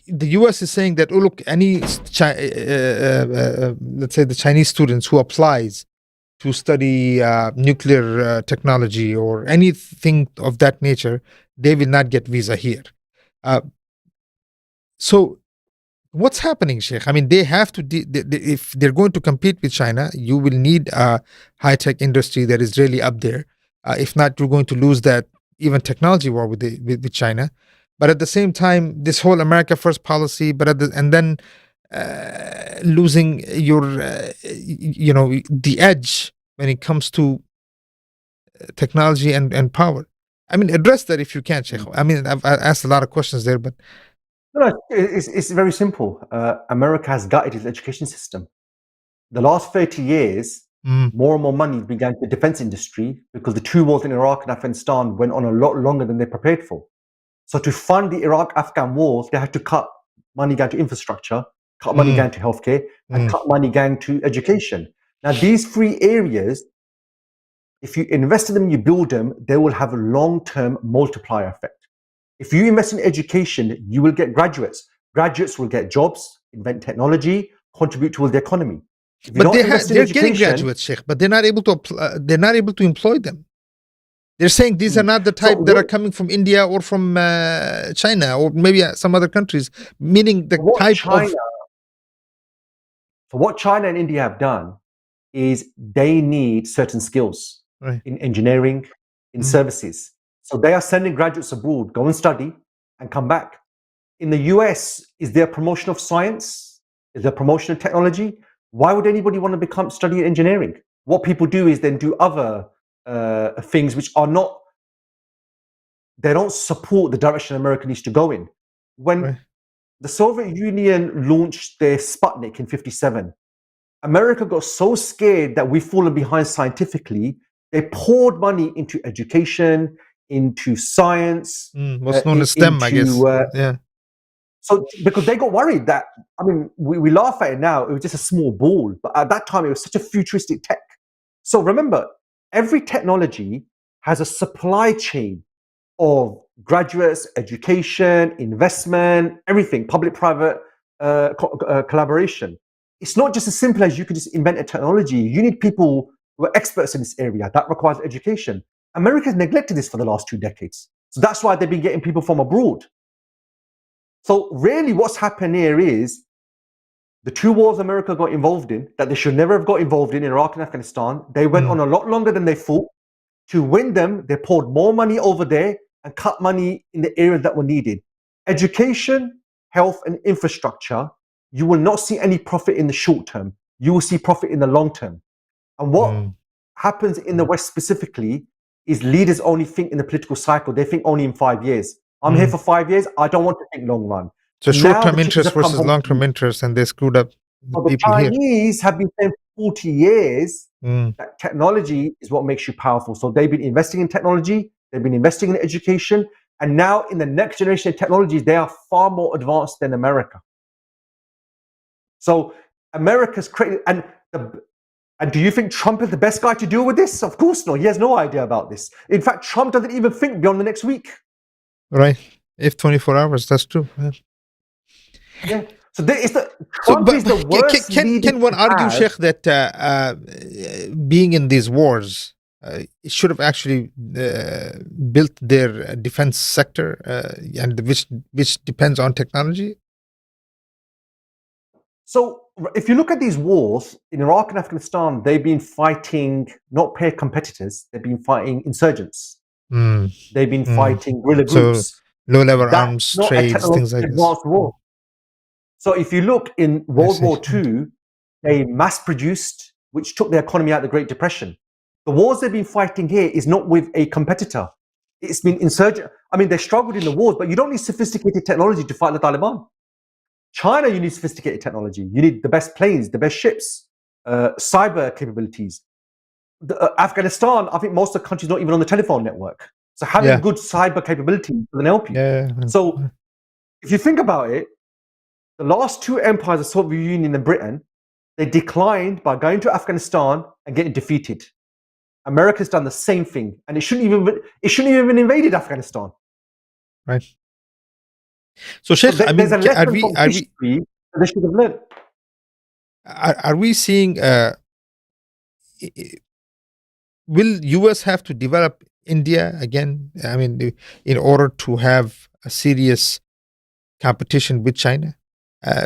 the U.S. is saying that, oh, look, any let's say the Chinese students who applies to study nuclear technology or anything of that nature, they will not get visa here. So what's happening, Sheikh? I mean, they have to, if they're going to compete with China, you will need a high tech industry that is really up there. If not, you're going to lose that even technology war with China. But at the same time, this whole America First policy, and then losing your, the edge when it comes to technology and power. I mean, address that if you can, Sheikh. I mean, I asked a lot of questions there, but No, it's very simple. America has gutted its education system. The last 30 years, mm, more and more money began to the defense industry because the two wars in Iraq and Afghanistan went on a lot longer than they prepared for. So to fund the Iraq-Afghan wars, they had to cut money going to infrastructure, cut money mm, going to healthcare, and mm, cut money going to education. Now, these three areas, if you invest in them, you build them, they will have a long-term multiplier effect. If you invest in education, you will get graduates. Graduates will get jobs, invent technology, contribute towards the economy. If you but don't invest in they're getting education, graduates, Sheikh, but they're not able to they're not able to employ them. They're saying these are not the so type that are coming from India or from China or maybe some other countries. Meaning the what type China, of so what China and India have done is they need certain skills right. in engineering, in Mm, services. So they are sending graduates abroad, go and study and come back. In the US, is there promotion of science? Is there promotion of technology? Why would anybody want to become study engineering? What people do is then do other things which are not, they don't support the direction America needs to go in. When right. the Soviet Union launched their Sputnik in 57, America got so scared that we've fallen behind scientifically, they poured money into education, into science, What's known as STEM, I guess. into Yeah. so because they got worried that, I mean, we laugh at it now, it was just a small ball, but at that time it was such a futuristic tech. So remember, every technology has a supply chain of graduates, education, investment, everything, public-private collaboration. It's not just as simple as you could just invent a technology. You need people who are experts in this area. That requires education. America's neglected this for the last 2 decades. So that's why they've been getting people from abroad. So really what's happened here is the two wars America got involved in, that they should never have got involved in Iraq and Afghanistan, they went on a lot longer than they thought. To win them, they poured more money over there and cut money in the areas that were needed. Education, health, and infrastructure, you will not see any profit in the short term. You will see profit in the long term. And what happens in the West specifically is leaders only think in the political cycle. They think only in 5 years. I'm here for 5 years. I don't want to think long run. So And now short-term the chickens interest have come versus home. long-term interest, and they screwed up the So the people here. Chinese have been saying for 40 years that technology is what makes you powerful. So they've been investing in technology, they've been investing in education, and now in the next generation of technologies, they are far more advanced than America. So America's created, and do you think Trump is the best guy to deal with this? Of course not. He has no idea about this. In fact, Trump doesn't even think beyond the next week. Right. If 24 hours, that's true. Yeah. So So, Trump is the worst leader can one to argue, have. Sheikh, that being in these wars, it should have actually built their defense sector, and which depends on technology? So if you look at these wars in Iraq and Afghanistan, they've been fighting not peer competitors, they've been fighting insurgents. They've been fighting guerrilla groups. So low-level That's arms not a trades, things like technologically this. advanced war. So if you look in World War II, they mass-produced, which took the economy out of the Great Depression. The wars they've been fighting here is not with a competitor. It's been insurgent. I mean, they struggled in the wars, but you don't need sophisticated technology to fight the Taliban. China, you need sophisticated technology. You need the best planes, the best ships, cyber capabilities. Afghanistan, I think most of the countries not even on the telephone network. So having good cyber capability can help you. So if you think about it, the last two empires, the Soviet Union and Britain, they declined by going to Afghanistan and getting defeated. America's done the same thing, and it shouldn't even been invaded Afghanistan. Right. So, Sheikh, So I mean, there's a lesson from history that they should have learned. Are we seeing? Will US have to develop India again? I mean, in order to have a serious competition with China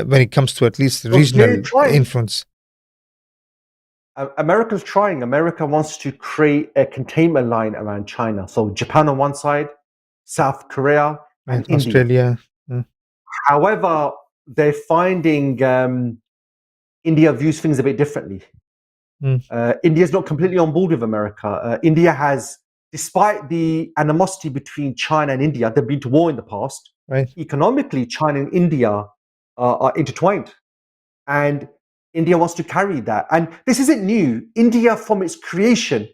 when it comes to at least Well, they're regional trying. influence? America's trying. America wants to create a containment line around China. So Japan on one side, South Korea, and Right, India. Australia. However, they're finding India views things a bit differently. India's not completely on board with America. India has, despite the animosity between China and India, they've been to war in the past. Right. Economically, China and India are intertwined. And India wants to carry that. And this isn't new. India, from its creation,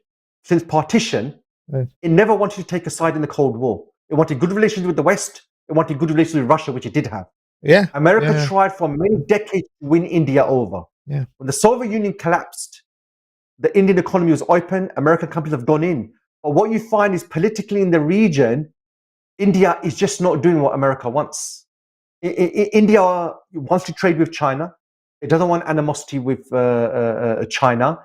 since partition, Right. it never wanted to take a side in the Cold War. It wanted good relations with the West. It wanted good relations with Russia, which it did have. Yeah. America yeah. tried for many decades to win India over. Yeah. When the Soviet Union collapsed, the Indian economy was open. American companies have gone in. But what you find is politically in the region, India is just not doing what America wants. India wants to trade with China. It doesn't want animosity with China.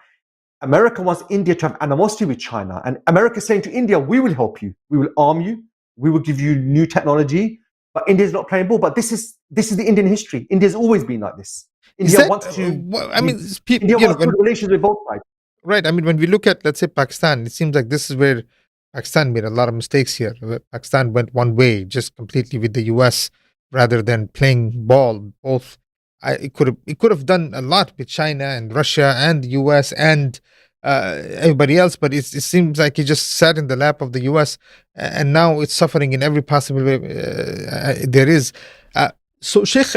America wants India to have animosity with China. And America is saying to India, we will help you. We will arm you. We will give you new technology. But India's not playing ball. But this is the Indian history. India's always been like this. India wants to. India wants good relations with both sides. Right. I mean, when we look at, let's say, Pakistan, it seems like this is where Pakistan made a lot of mistakes here. Pakistan went one way, just completely with the U.S. rather than playing ball. Both, it could have done a lot with China and Russia and the U.S. and everybody else, but it seems like it just sat in the lap of the U.S. And now it's suffering in every possible way there is. So, Sheikh.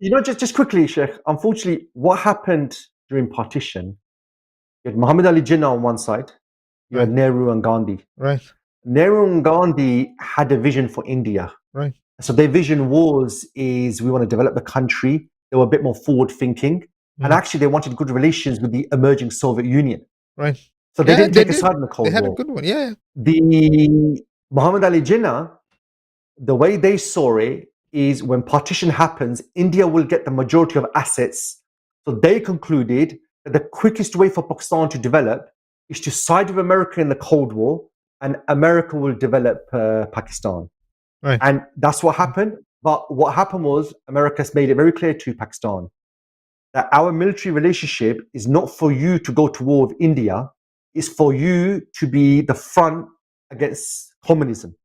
Just quickly, Sheikh. Unfortunately, what happened during partition? You had Muhammad Ali Jinnah on one side, you had Nehru and Gandhi. Right. Nehru and Gandhi had a vision for India. Right. So their vision is we want to develop the country. They were a bit more forward thinking. And actually they wanted good relations with the emerging Soviet Union. Right. So they didn't take a side in the Cold War. They had a good one, yeah. The Muhammad Ali Jinnah, the way they saw it is when partition happens, India will get the majority of assets. So they concluded that the quickest way for Pakistan to develop is to side with America in the Cold War, and America will develop Pakistan. Right. And that's what happened. But what happened was America made it very clear to Pakistan that our military relationship is not for you to go to war with India. It's for you to be the front against communism.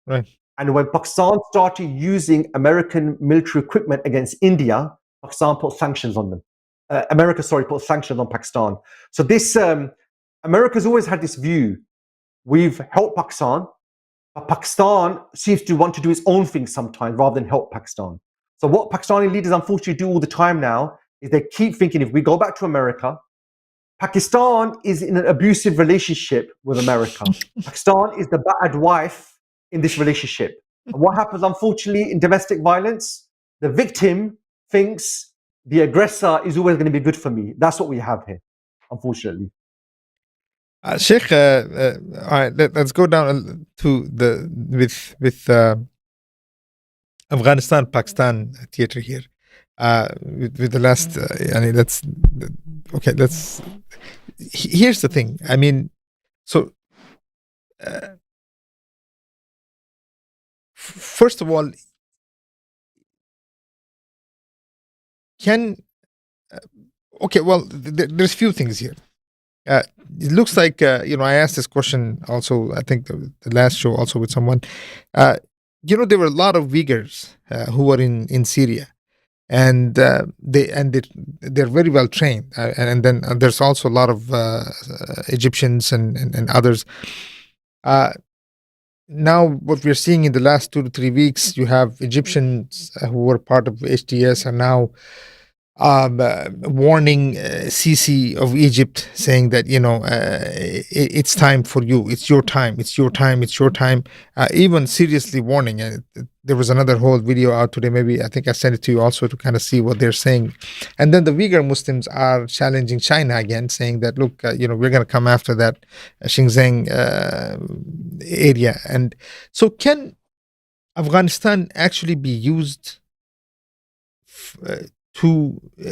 Right. And when Pakistan started using American military equipment against India, Pakistan put sanctions on them. America put sanctions on Pakistan. So this, America's always had this view. We've helped Pakistan, but Pakistan seems to want to do its own thing sometimes rather than help Pakistan. So what Pakistani leaders unfortunately do all the time now is they keep thinking, if we go back to America, Pakistan is in an abusive relationship with America. Pakistan is the bad wife in this relationship. And what happens, unfortunately, in domestic violence? The victim thinks the aggressor is always going to be good for me. That's what we have here, unfortunately. Sheikh, all right, let's go down to with Afghanistan, Pakistan theater here. With the last, here's the thing. I mean, so first of all, there's few things here. It looks like I asked this question also. I think the last show also with someone. There were a lot of Uyghurs who were in Syria, and they're very well trained. And then there's also a lot of Egyptians and others. Now, what we're seeing in the last 2 to 3 weeks, you have Egyptians who were part of HTS are now warning Sisi of Egypt, saying that it's time for you, it's your time, it's your time, it's your time. Even seriously warning. There was another whole video out today. Maybe I think I sent it to you also to kind of see what they're saying. And then the Uyghur Muslims are challenging China again, saying that look, we're going to come after that Xinjiang area. And so, can Afghanistan actually be used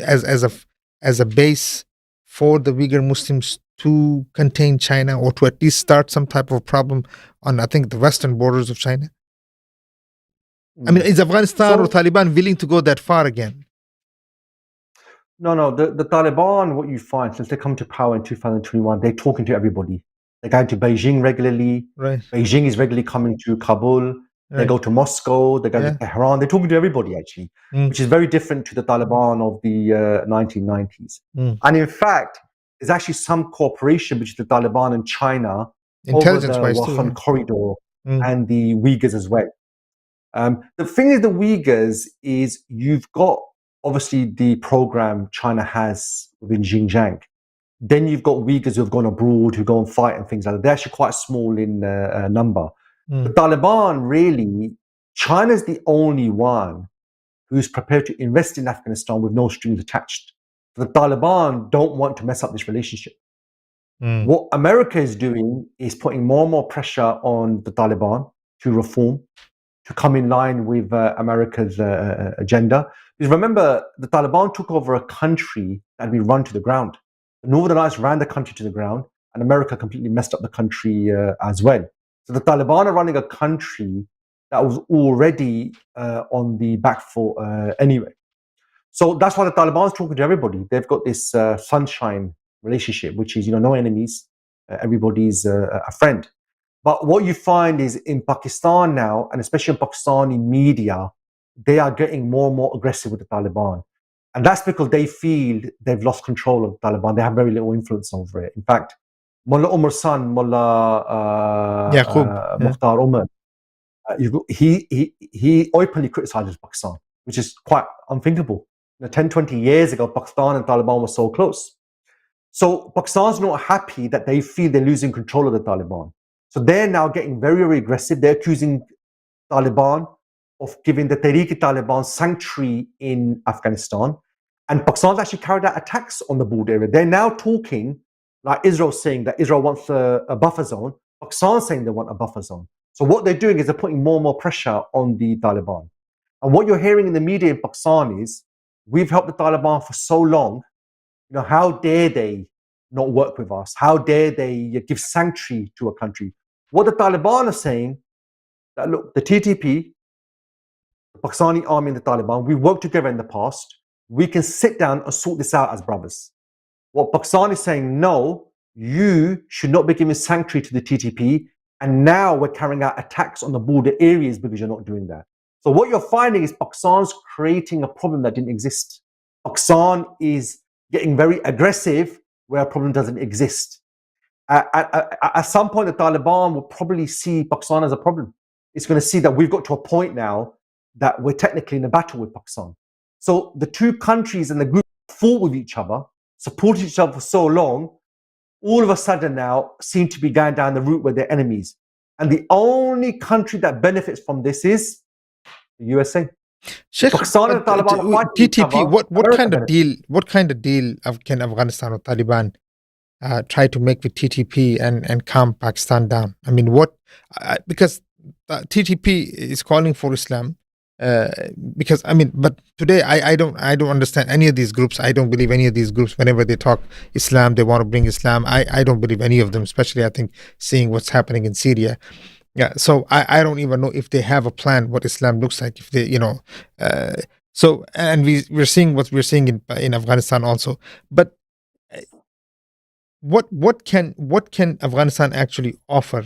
as a base for the Uyghur Muslims to contain China, or to at least start some type of problem on, I think, the western borders of China? I mean, is Afghanistan or So Taliban willing to go that far again? no, the Taliban, what you find since they come to power in 2021, they're talking to everybody. They're going to Beijing regularly. Right, Beijing is regularly coming to Kabul. They right. go to Moscow. They go to Yeah. Tehran. They're talking to everybody actually, Mm, which is very different to the Taliban of the 1990s. mm. And in fact, there's actually some cooperation between the Taliban and China over the Intelligence-wise too. Wakhan corridor Mm, and the Uyghurs as well. The thing with the Uyghurs is you've got obviously the program China has within Xinjiang. Then you've got Uyghurs who have gone abroad, who go and fight and things like that. They're actually quite small in number. The mm, Taliban, really, China's the only one who's prepared to invest in Afghanistan with no strings attached. The Taliban don't want to mess up this relationship. mm, What America is doing is putting more and more pressure on the Taliban to reform, to come in line with America's agenda. Because remember, the Taliban took over a country that had been run to the ground. The Northern Alliance ran the country to the ground, and America completely messed up the country as well. So the Taliban are running a country that was already on the back foot anyway. So that's why the Taliban is talking to everybody. They've got this sunshine relationship, which is, no enemies, everybody's a friend. But what you find is in Pakistan now, and especially in Pakistani media, they are getting more and more aggressive with the Taliban. And that's because they feel they've lost control of the Taliban. They have very little influence over it. In fact, Mullah Umar's son, Mullah Yaqub. Yeah. Mukhtar Umar, he openly criticizes Pakistan, which is quite unthinkable. 10, 20 years ago, Pakistan and Taliban were so close. So Pakistan's not happy that they feel they're losing control of the Taliban. So they're now getting very, very aggressive. They're accusing Taliban of giving the Tehrik-e-Taliban sanctuary in Afghanistan. And Pakistan's actually carried out attacks on the border area. They're now talking, like Israel saying that Israel wants a buffer zone. Pakistan's saying they want a buffer zone. So what they're doing is they're putting more and more pressure on the Taliban. And what you're hearing in the media in Pakistan is, we've helped the Taliban for so long. How dare they not work with us? How dare they give sanctuary to a country? What the Taliban are saying, that look, the TTP, the Pakistani army and the Taliban, we worked together in the past. We can sit down and sort this out as brothers. What Pakistan is saying, no, you should not be giving sanctuary to the TTP. And now we're carrying out attacks on the border areas because you're not doing that. So what you're finding is Pakistan's creating a problem that didn't exist. Pakistan is getting very aggressive where a problem doesn't exist. At some point, the Taliban will probably see Pakistan as a problem. It's going to see that we've got to a point now that we're technically in a battle with Pakistan. So the two countries and the group fought with each other, supported each other for so long, all of a sudden now seem to be going down the route where they're enemies. And the only country that benefits from this is the USA. Sheikh, Pakistan and the Taliban are fighting each TTP, other. what kind of deal? What kind of deal can Afghanistan or Taliban try to make with TTP and calm Pakistan down? I mean, because TTP is calling for Islam. Because but today I don't understand any of these groups. I don't believe any of these groups. Whenever they talk Islam, they want to bring Islam. I don't believe any of them, especially I think seeing what's happening in Syria. Yeah, so I don't even know if they have a plan what Islam looks like. If they, so and we're seeing what we're seeing in Afghanistan also. But what can Afghanistan actually offer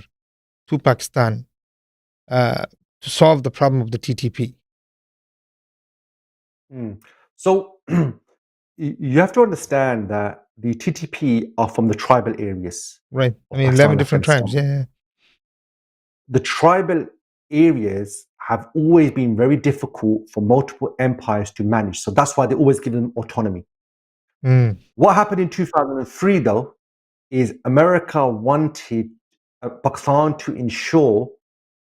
to Pakistan to solve the problem of the TTP? So you have to understand that the TTP are from the tribal areas. Right. I of mean, Pakistan 11 and different Afghanistan. tribes. Yeah. The tribal areas have always been very difficult for multiple empires to manage. So that's why they always give them autonomy. Mm, What happened in 2003, though, is America wanted Pakistan to ensure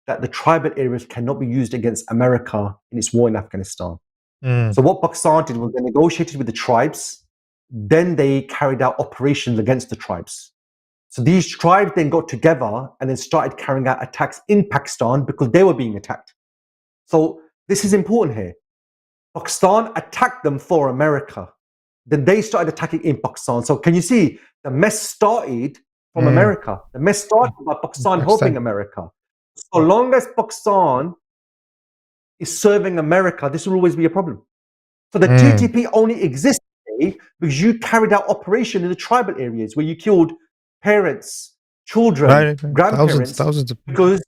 that the tribal areas cannot be used against America in its war in Afghanistan. mm, So what Pakistan did was they negotiated with the tribes, then they carried out operations against the tribes. So these tribes then got together and then started carrying out attacks in Pakistan because they were being attacked. So this is important here. Pakistan attacked them for America. Then they started attacking in Pakistan. So can you see the mess started from America? The mess started by Pakistan helping America. So long as Pakistan is serving America, this will always be a problem. So the Mm. TTP only exists today because you carried out operation in the tribal areas where you killed parents, children, Right. grandparents, Thousands of people. because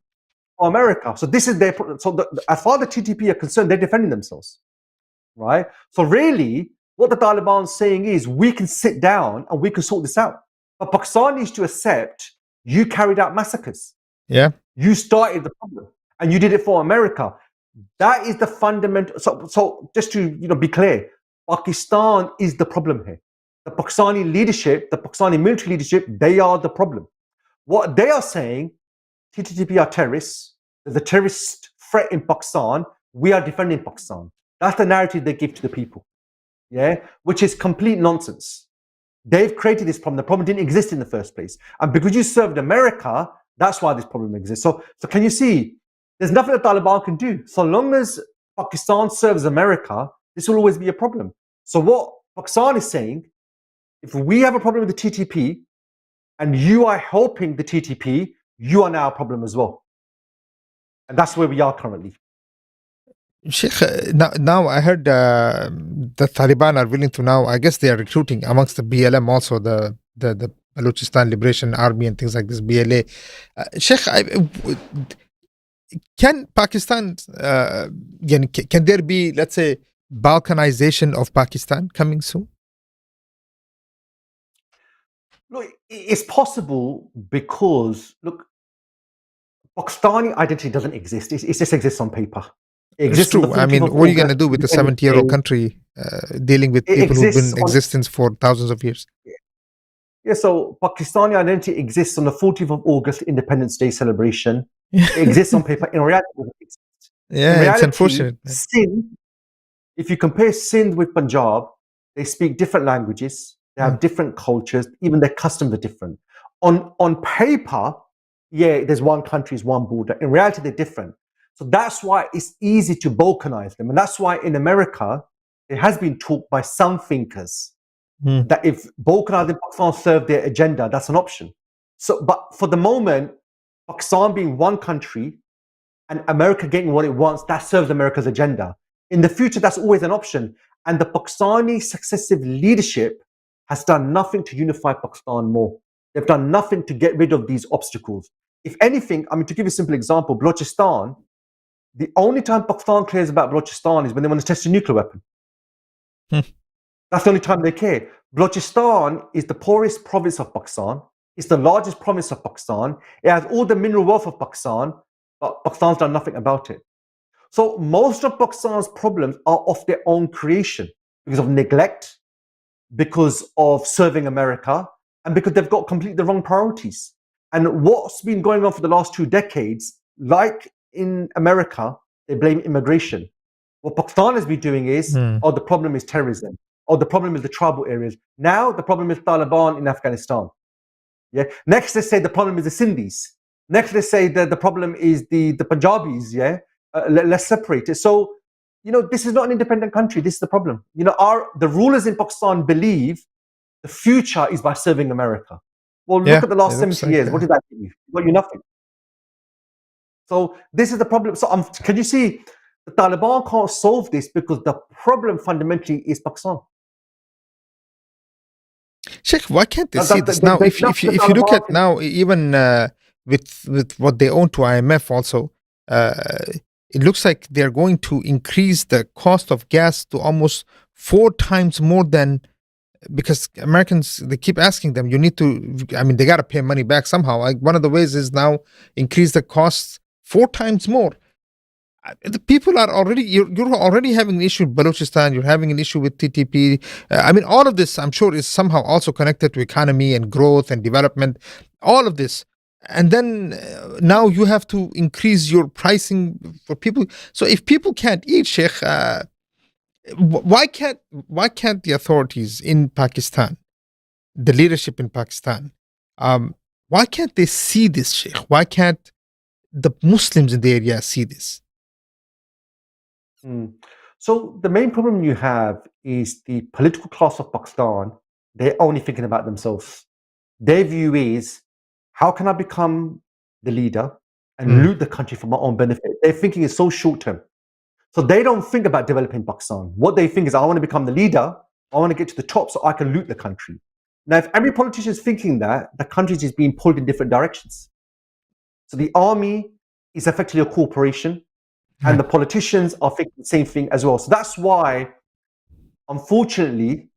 for America. So this is their. So as far as the TTP are concerned, they're defending themselves, right? So really, what the Taliban is saying is, we can sit down and we can sort this out. But Pakistan needs to accept you carried out massacres. Yeah. You started the problem, and you did it for America. That is the fundamental. So just to be clear, Pakistan is the problem here. The Pakistani leadership, the Pakistani military leadership, they are the problem. What they are saying, TTP are terrorists. There's a terrorist threat in Pakistan. We are defending Pakistan. That's the narrative they give to the people. Yeah, which is complete nonsense. They've created this problem. The problem didn't exist in the first place, and because you served America, that's why this problem exists. So can you see? There's nothing the Taliban can do. So long as Pakistan serves America, this will always be a problem. So what Pakistan is saying, if we have a problem with the TTP and you are helping the TTP, you are now a problem as well. And that's where we are currently. Sheikh, now I heard the Taliban are willing to now, I guess they are recruiting amongst the BLM also, the Balochistan Liberation Army and things like this, BLA. Sheikh, can Pakistan, can there be, let's say, Balkanization of Pakistan coming soon? Look, it's possible because, look, Pakistani identity doesn't exist. It just exists on paper. It's true. I mean, what are you going to do with a 70-year-old country dealing with people who've been in existence for thousands of years? Yeah, so Pakistani identity exists on the 14th of August, Independence Day celebration. It exists on paper. In reality, it exists. Yeah, in reality, it's unfortunate. Sindh, if you compare Sindh with Punjab, they speak different languages. They have different cultures. Even their customs are different. On paper, yeah, there's one country, one border. In reality, they're different. So that's why it's easy to balkanize them. And that's why in America, it has been taught by some thinkers that if balkanizing Pakistan serve their agenda, that's an option. So, but for the moment, Pakistan being one country and America getting what it wants, that serves America's agenda. In the future, that's always an option. And the Pakistani successive leadership has done nothing to unify Pakistan more. They've done nothing to get rid of these obstacles. If anything, I mean, to give you a simple example, Balochistan, the only time Pakistan cares about Balochistan is when they want to test a nuclear weapon. That's the only time they care. Balochistan is the poorest province of Pakistan. It's the largest province of Pakistan. It has all the mineral wealth of Pakistan, but Pakistan's done nothing about it. So most of Pakistan's problems are of their own creation because of neglect, because of serving America, and because they've got completely the wrong priorities. And what's been going on for the last 2 decades, like in America, they blame immigration. What Pakistan has been doing is, oh, the problem is terrorism. Oh, the problem is the tribal areas. Now the problem is Taliban in Afghanistan. Yeah. Next, they say the problem is the Sindhis. Next, they say that the problem is the Punjabis. Yeah. Let's separate it. So, this is not an independent country. This is the problem. The rulers in Pakistan believe the future is by serving America. Well, look at the last 70 years. What did that give you? It got you nothing. So this is the problem. So can you see the Taliban can't solve this because the problem fundamentally is Pakistan. Sheikh, why can't they see this now? If you look at now, even with what they own to IMF also, it looks like they're going to increase the cost of gas to almost 4 times more than, because Americans, they keep asking them, you need to, I mean, they got to pay money back somehow. Like one of the ways is now increase the costs 4 times more. The people are already, you're already having an issue with Balochistan, you're having an issue with TTP. I mean, all of this, I'm sure, is somehow also connected to economy and growth and development, all of this. And then now you have to increase your pricing for people. So if people can't eat, Sheikh, why can't the authorities in Pakistan, the leadership in Pakistan, why can't they see this, Sheikh? Why can't the Muslims in the area see this? So the main problem you have is the political class of Pakistan. They're only thinking about themselves. Their view is, how can I become the leader and loot the country for my own benefit? Their thinking is so short term. So they don't think about developing Pakistan. What they think is, I want to become the leader, I want to get to the top so I can loot the country. Now, if every politician is thinking that, the country is being pulled in different directions. So the army is effectively a corporation, and the politicians are thinking the same thing as well. So that's why, unfortunately,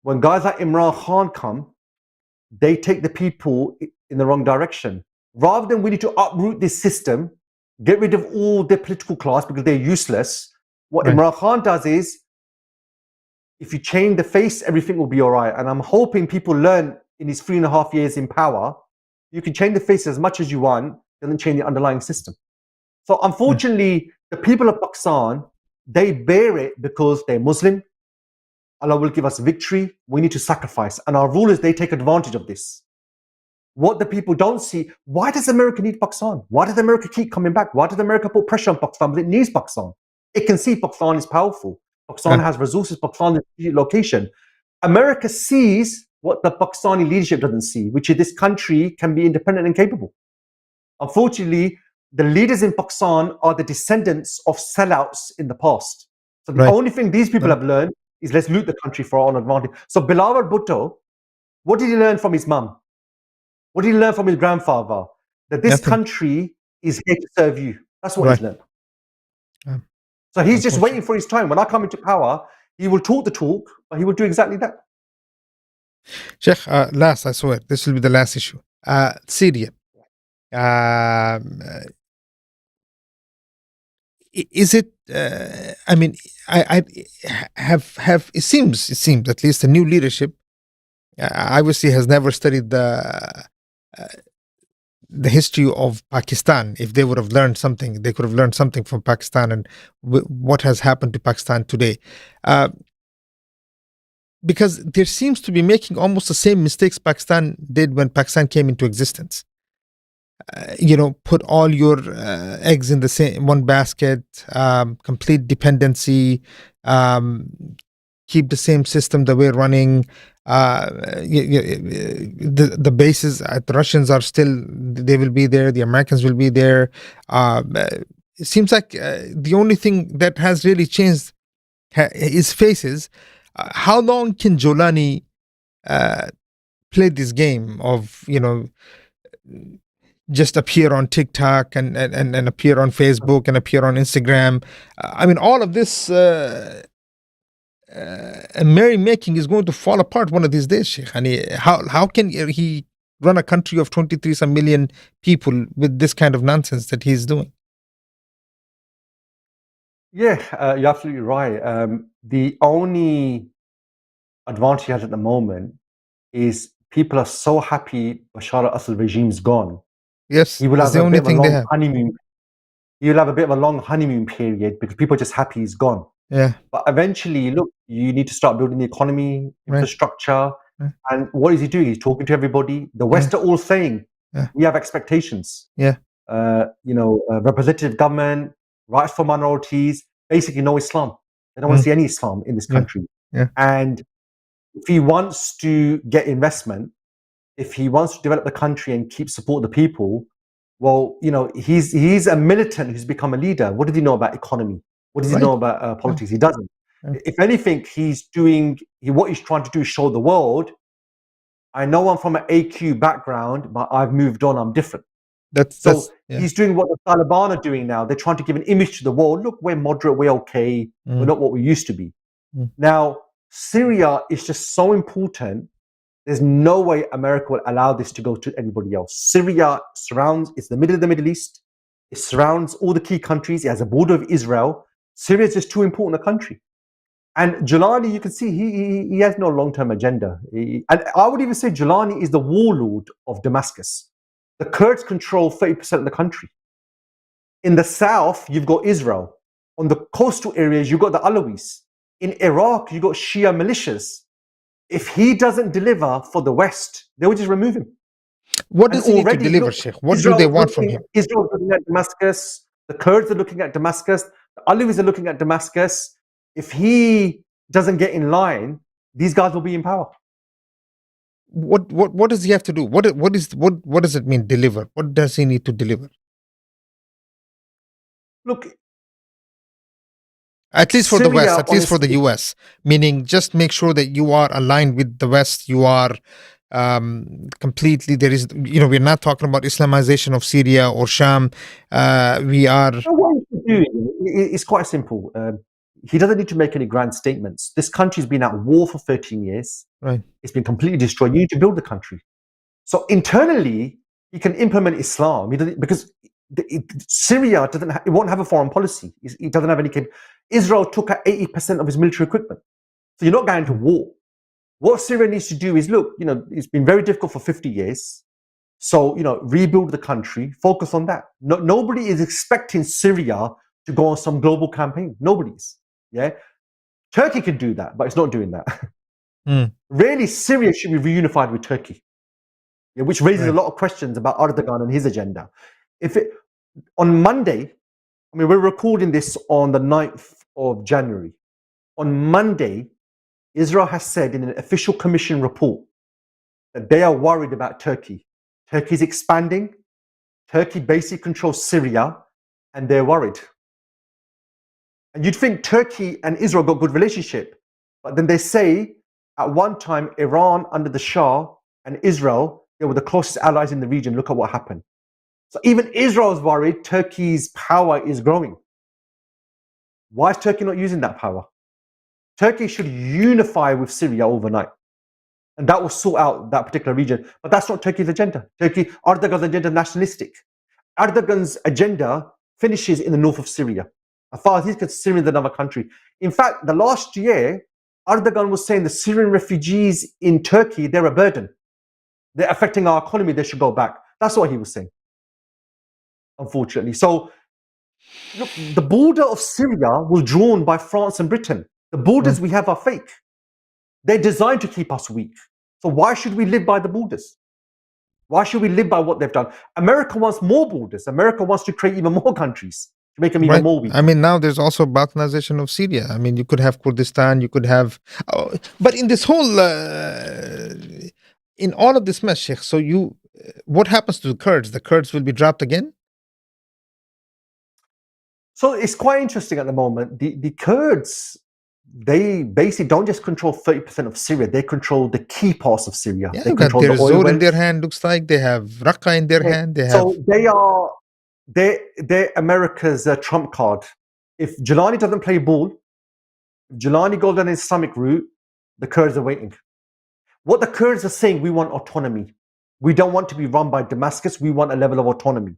when guys like Imran Khan come, they take the people in the wrong direction. Rather than we need to uproot this system, get rid of all the political class because they're useless, what Imran Khan does is, if you change the face, everything will be all right. And I'm hoping people learn in these 3.5 years in power, you can change the face as much as you want, doesn't change the underlying system. So unfortunately, the people of Pakistan, they bear it because they're Muslim. Allah will give us victory. We need to sacrifice. And our rulers, they take advantage of this. What the people don't see, why does America need Pakistan? Why does America keep coming back? Why does America put pressure on Pakistan? But it needs Pakistan. It can see Pakistan is powerful. Pakistan has resources. Pakistan is location. America sees what the Pakistani leadership doesn't see, which is this country can be independent and capable. Unfortunately, the leaders in Pakistan are the descendants of sellouts in the past. So the only thing these people have learned is let's loot the country for our own advantage. So Bilawal Bhutto, what did he learn from his mum? What did he learn from his grandfather? That this country is here to serve you. That's what he's learned. So he's just waiting for his time. When I come into power, he will talk the talk, but he will do exactly that. Sheikh, last, I swear, this will be the last issue. Syria. Is it? I mean, I have. It seems at least the new leadership obviously has never studied the history of Pakistan. If they would have learned something, they could have learned something from Pakistan and what has happened to Pakistan today. Because there seems to be making almost the same mistakes Pakistan did when Pakistan came into existence. Put all your eggs in the same one basket, complete dependency, keep the same system that we're running. The bases, the Russians are still, they will be there. The Americans will be there. It seems like the only thing that has really changed is faces. How long can Jolani play this game of, just appear on TikTok and appear on Facebook and appear on Instagram? I mean, all of this merrymaking is going to fall apart one of these days, Sheikh. How can he run a country of 23 some million people with this kind of nonsense that he's doing? Yeah, you're absolutely right. The only advantage he has at the moment is people are so happy Bashar al-Assad regime's gone. Yes, he will that's have the only thing they have. Honeymoon. He will have a bit of a long honeymoon period because people are just happy he's gone. Yeah. But eventually, look, you need to start building the economy, infrastructure. And what is he doing? He's talking to everybody. The West are all saying, we have expectations. Yeah. Representative government, rights for minorities, basically no Islam. They don't want to see any Islam in this country. Yeah. And if he wants to get investment, if he wants to develop the country and keep support the people, well, he's a militant who's become a leader. What does he know about economy? What does he know about politics? He doesn't. If anything, what he's trying to do is show the world, I know I'm from an AQ background, but I've moved on, I'm different. He's doing what the Taliban are doing now. They're trying to give an image to the world. Look, we're moderate, we're okay, we're not what we used to be. Now, Syria is just so important. There's no way America will allow this to go to anybody else. Syria it's the middle of the Middle East. It surrounds all the key countries. It has a border with Israel. Syria is just too important a country. And Jolani, you can see he has no long-term agenda. And I would even say Jolani is the warlord of Damascus. The Kurds control 30% of the country. In the south, you've got Israel. On the coastal areas, you've got the Alawis. In Iraq, you've got Shia militias. If he doesn't deliver for the West, they will just remove him. What does he need to deliver, Sheikh? What do they want from him? Israel is looking at Damascus. The Kurds are looking at Damascus. The Alawis are looking at Damascus. If he doesn't get in line, these guys will be in power. What does he have to do? What does it mean, deliver? What does he need to deliver? Look, At least for the West, Syria, at least for the honestly, US, meaning just make sure that you are aligned with the West. You are completely, there is, we're not talking about Islamization of Syria or Sham. We are, what he should do, it's quite simple. He doesn't need to make any grand statements. This country's been at war for 13 years. right, It's been completely destroyed. You need to build the country. So internally, he can implement Islam. He doesn't, because Syria doesn't. It won't have a foreign policy. It doesn't have any. Israel took out 80% of his military equipment. So you're not going to war. What Syria needs to do is look. It's been very difficult for 50 years. So rebuild the country. Focus on that. Nobody is expecting Syria to go on some global campaign. Nobody's. Yeah. Turkey can do that, but it's not doing that. Really, Syria should be reunified with Turkey. Yeah, which raises a lot of questions about Erdogan and his agenda. On Monday, we're recording this on the 9th of January. On Monday, Israel has said in an official commission report that they are worried about Turkey. Turkey's expanding. Turkey basically controls Syria, and they're worried. And you'd think Turkey and Israel got a good relationship, but then they say at one time Iran under the Shah and Israel, they were the closest allies in the region. Look at what happened. So even Israel is worried Turkey's power is growing. Why is Turkey not using that power? Turkey should unify with Syria overnight. And that will sort out that particular region. But that's not Turkey's agenda. Erdogan's agenda is nationalistic. Erdogan's agenda finishes in the north of Syria. As far as he's concerned, Syria is another country. In fact, the last year, Erdogan was saying the Syrian refugees in Turkey, they're a burden. They're affecting our economy, they should go back. That's what he was saying, unfortunately. So, look, the border of Syria was drawn by France and Britain. The borders we have are fake. They're designed to keep us weak. So why should we live by the borders? Why should we live by what they've done? America wants more borders. America wants to create even more countries to make them even more weak. Now there's also Balkanization of Syria. You could have Kurdistan, you could have... but in this whole... in all of this mess, Sheikh, so what happens to the Kurds? The Kurds will be dropped again? So it's quite interesting at the moment. The Kurds, they basically don't just control 30% of Syria, they control the key parts of Syria. Yeah, they control there's the oil Zor in their hand, looks like. They have Raqqa in their hand. So they're America's trump card. If Jelani doesn't play ball, if Jelani goes down the Islamic route, the Kurds are waiting. What the Kurds are saying, we want autonomy. We don't want to be run by Damascus. We want a level of autonomy.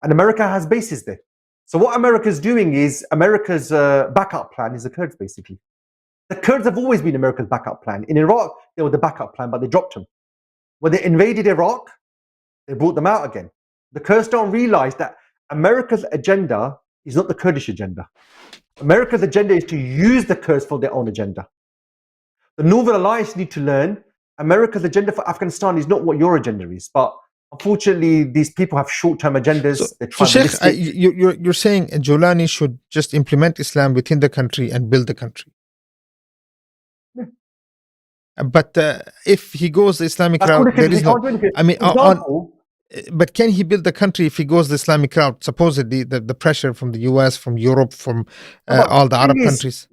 And America has bases there. So what America's doing is, America's backup plan is the Kurds, basically. The Kurds have always been America's backup plan. In Iraq, they were the backup plan, but they dropped them. When they invaded Iraq, they brought them out again. The Kurds don't realize that America's agenda is not the Kurdish agenda. America's agenda is to use the Kurds for their own agenda. The Northern Alliance need to learn America's agenda for Afghanistan is not what your agenda is. But unfortunately, these people have short-term agendas. They're tribalistic. You're saying Jolani should just implement Islam within the country and build the country. Yeah. But if he goes the Islamic route, there is no... but can he build the country if he goes the Islamic route? Supposedly, the pressure from the US, from Europe, from all the Arab countries.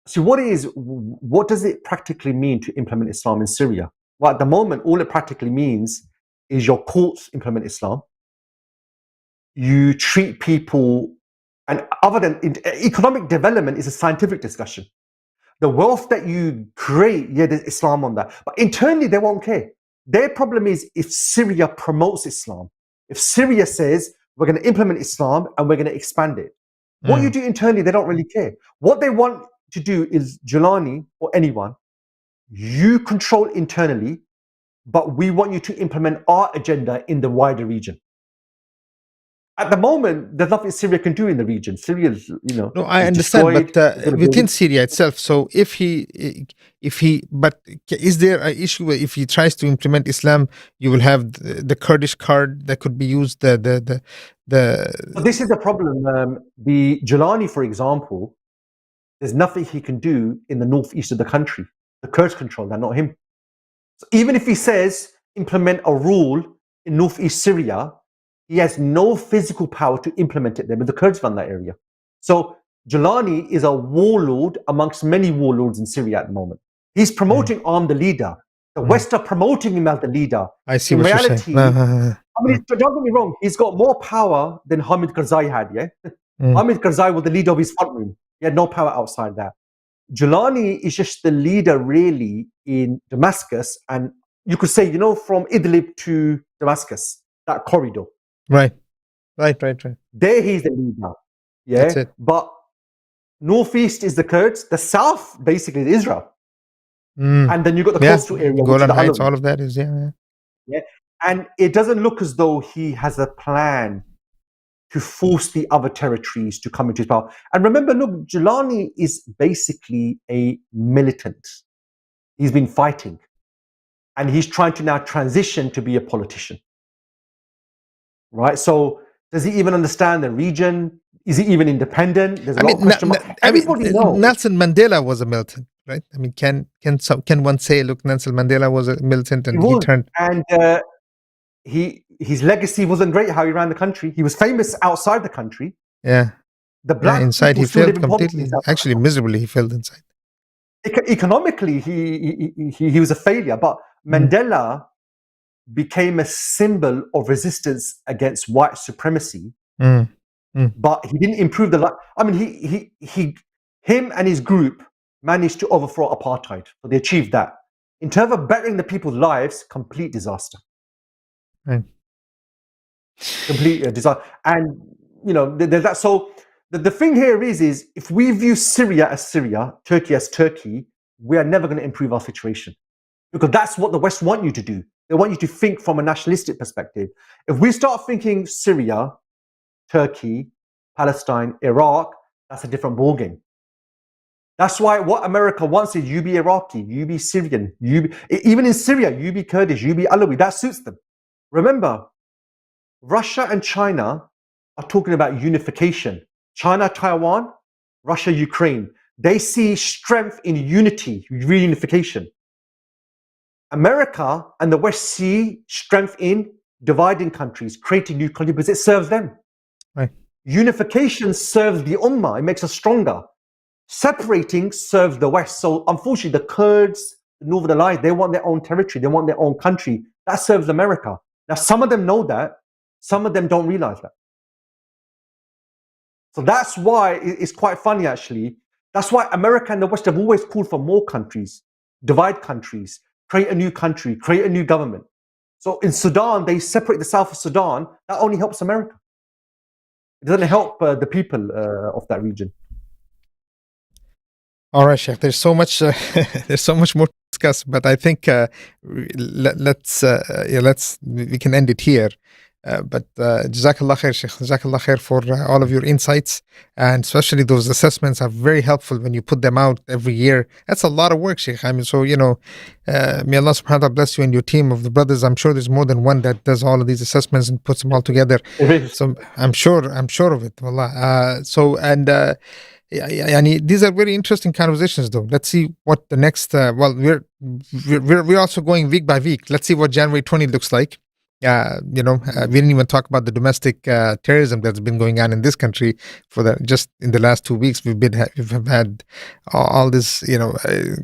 So what does it practically mean to implement Islam in Syria? Well, at the moment, all it practically means is your courts implement Islam. You treat people, and other than economic development is a scientific discussion. The wealth that you create, there's Islam on that. But internally, they won't care. Their problem is if Syria promotes Islam. If Syria says, we're going to implement Islam and we're going to expand it. What you do internally, they don't really care. What they want to do is, Jelani or anyone, you control internally, but we want you to implement our agenda in the wider region. At the moment, there's nothing Syria can do in the region. Syria is, No, I understand, but within Syria itself. So but is there an issue where if he tries to implement Islam, you will have the Kurdish card that could be used? So this is the problem. The Jelani, for example, there's nothing he can do in the northeast of the country. The Kurds control that, not him. So even if he says implement a rule in northeast Syria, he has no physical power to implement it there, but the Kurds run that area. So Jilani is a warlord amongst many warlords in Syria at the moment. He's promoting arm the leader. The West are promoting him as the leader. I see In what reality, you're saying. I mean, don't get me wrong, he's got more power than Hamid Karzai had, yeah? Hamid Karzai was the leader of his front room. He had no power outside that. Jilani is just the leader, really, in Damascus. And you could say, from Idlib to Damascus, that corridor. Right. There he's the leader. Yeah. That's it. But northeast is the Kurds. The south, basically, is Israel. And then you've got the coastal area, which is Golan the Heights, Alawi. all of that is, yeah. And it doesn't look as though he has a plan to force the other territories to come into his power. And remember, look, Jilani is basically a militant. He's been fighting. And he's trying to now transition to be a politician. Right? So does he even understand the region? Is he even independent? There's a lot of question marks. Everybody knows. Nelson Mandela was a militant, right? I mean, can one say, look, Nelson Mandela was a militant and he turned... And his legacy wasn't great, how he ran the country. He was famous outside the country. Yeah. The black inside he still failed completely. Actually, miserably, he failed inside. Economically, he was a failure. But Mandela became a symbol of resistance against white supremacy. But he didn't improve the life. I mean, him and his group managed to overthrow apartheid. So they achieved that. In terms of bettering the people's lives, complete disaster. Right. Complete disaster. And, there's that. So the thing here is if we view Syria as Syria, Turkey as Turkey, we are never going to improve our situation. Because that's what the West want you to do. They want you to think from a nationalistic perspective. If we start thinking Syria, Turkey, Palestine, Iraq, that's a different ballgame. That's why what America wants is you be Iraqi, you be Syrian, even in Syria, you be Kurdish, you be Alawi. That suits them. Remember, Russia and China are talking about unification. China, Taiwan, Russia, Ukraine. They see strength in unity, reunification. America and the West see strength in dividing countries, creating new countries, because it serves them. Right. Unification serves the Ummah, it makes us stronger. Separating serves the West. So unfortunately, the Kurds, the Northern Alliance, they want their own territory, they want their own country. That serves America. Now, some of them know that, some of them don't realize that. So that's why it's quite funny, actually. That's why America and the West have always called for more countries, divide countries, create a new country, create a new government. So in Sudan, they separate the south of Sudan. That only helps America. It doesn't help the people of that region. All right, Sheikh. There's so much more to discuss, but I think we can end it here. But Jazakallah khair, Sheikh. Jazakallah khair for all of your insights, and especially those assessments are very helpful when you put them out every year. That's a lot of work, Sheikh. I mean, so may Allah subhanahu wa ta'ala bless you and your team of the brothers. I'm sure there's more than one that does all of these assessments and puts them all together. So I'm sure of it. Wallah. These are very interesting conversations, though. Let's see what the next. We're also going week by week. Let's see what January 20 looks like. We didn't even talk about the domestic terrorism that's been going on in this country just in the last 2 weeks. We've had all this,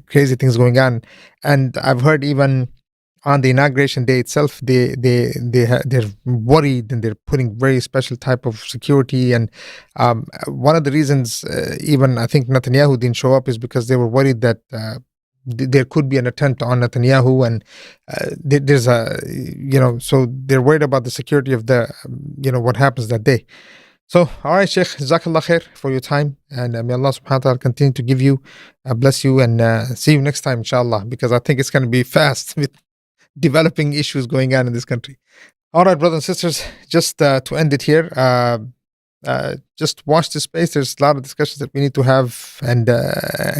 crazy things going on, and I've heard even on the inauguration day itself, they're worried and they're putting very special type of security. And one of the reasons, even I think Netanyahu didn't show up, is because they were worried that there could be an attempt on Netanyahu, and there's so they're worried about the security of the, what happens that day. So, all right, Sheikh, Jazakallah khair for your time, and may Allah subhanahu wa ta'ala continue to give you, bless you, and see you next time, inshallah, because I think it's going to be fast with developing issues going on in this country. All right, brothers and sisters, just to end it here, just watch this space. There's a lot of discussions that we need to have, and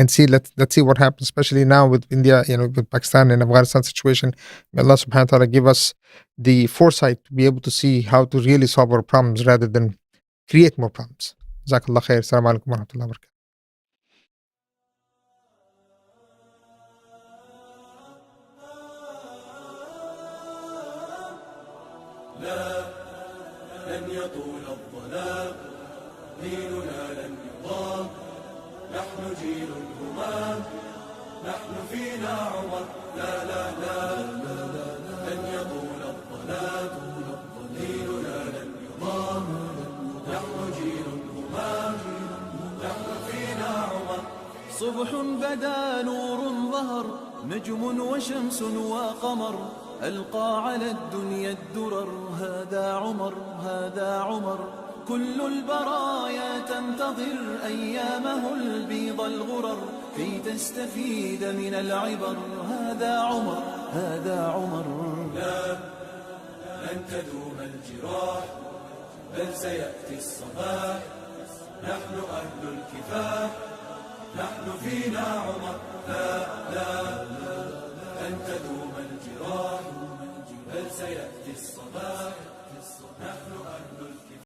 see. Let's see what happens, especially now with India, with Pakistan and Afghanistan situation. May Allah subhanahu wa ta'ala give us the foresight to be able to see how to really solve our problems rather than create more problems. Jazakallah khair. Assalamu alaikum wa rahmatullahi wa barakatuh. لا لن يطول الظلام ديننا لن يضام نحن جيل الهمام، نحن فينا عمر، لا لا لا لن يطول الظلام، ديننا لن يضام، نحن جيل الهمام، نحن فينا عمر. صبح بدا نور ظهر، نجم وشمس وقمر، ألقى على الدنيا الدرر، هذا عمر هذا عمر. كل البرايا تنتظر أيامه البيض الغرر، كي تستفيد من العبر، هذا عمر هذا عمر. لا لن تدوم الجراح، بل سيأتي الصباح، نحن أهل الكفاح، نحن فينا عمر، لا لا لن تدوم الجراح، بل سيأتي الصباح، نحن أهل الكفاح.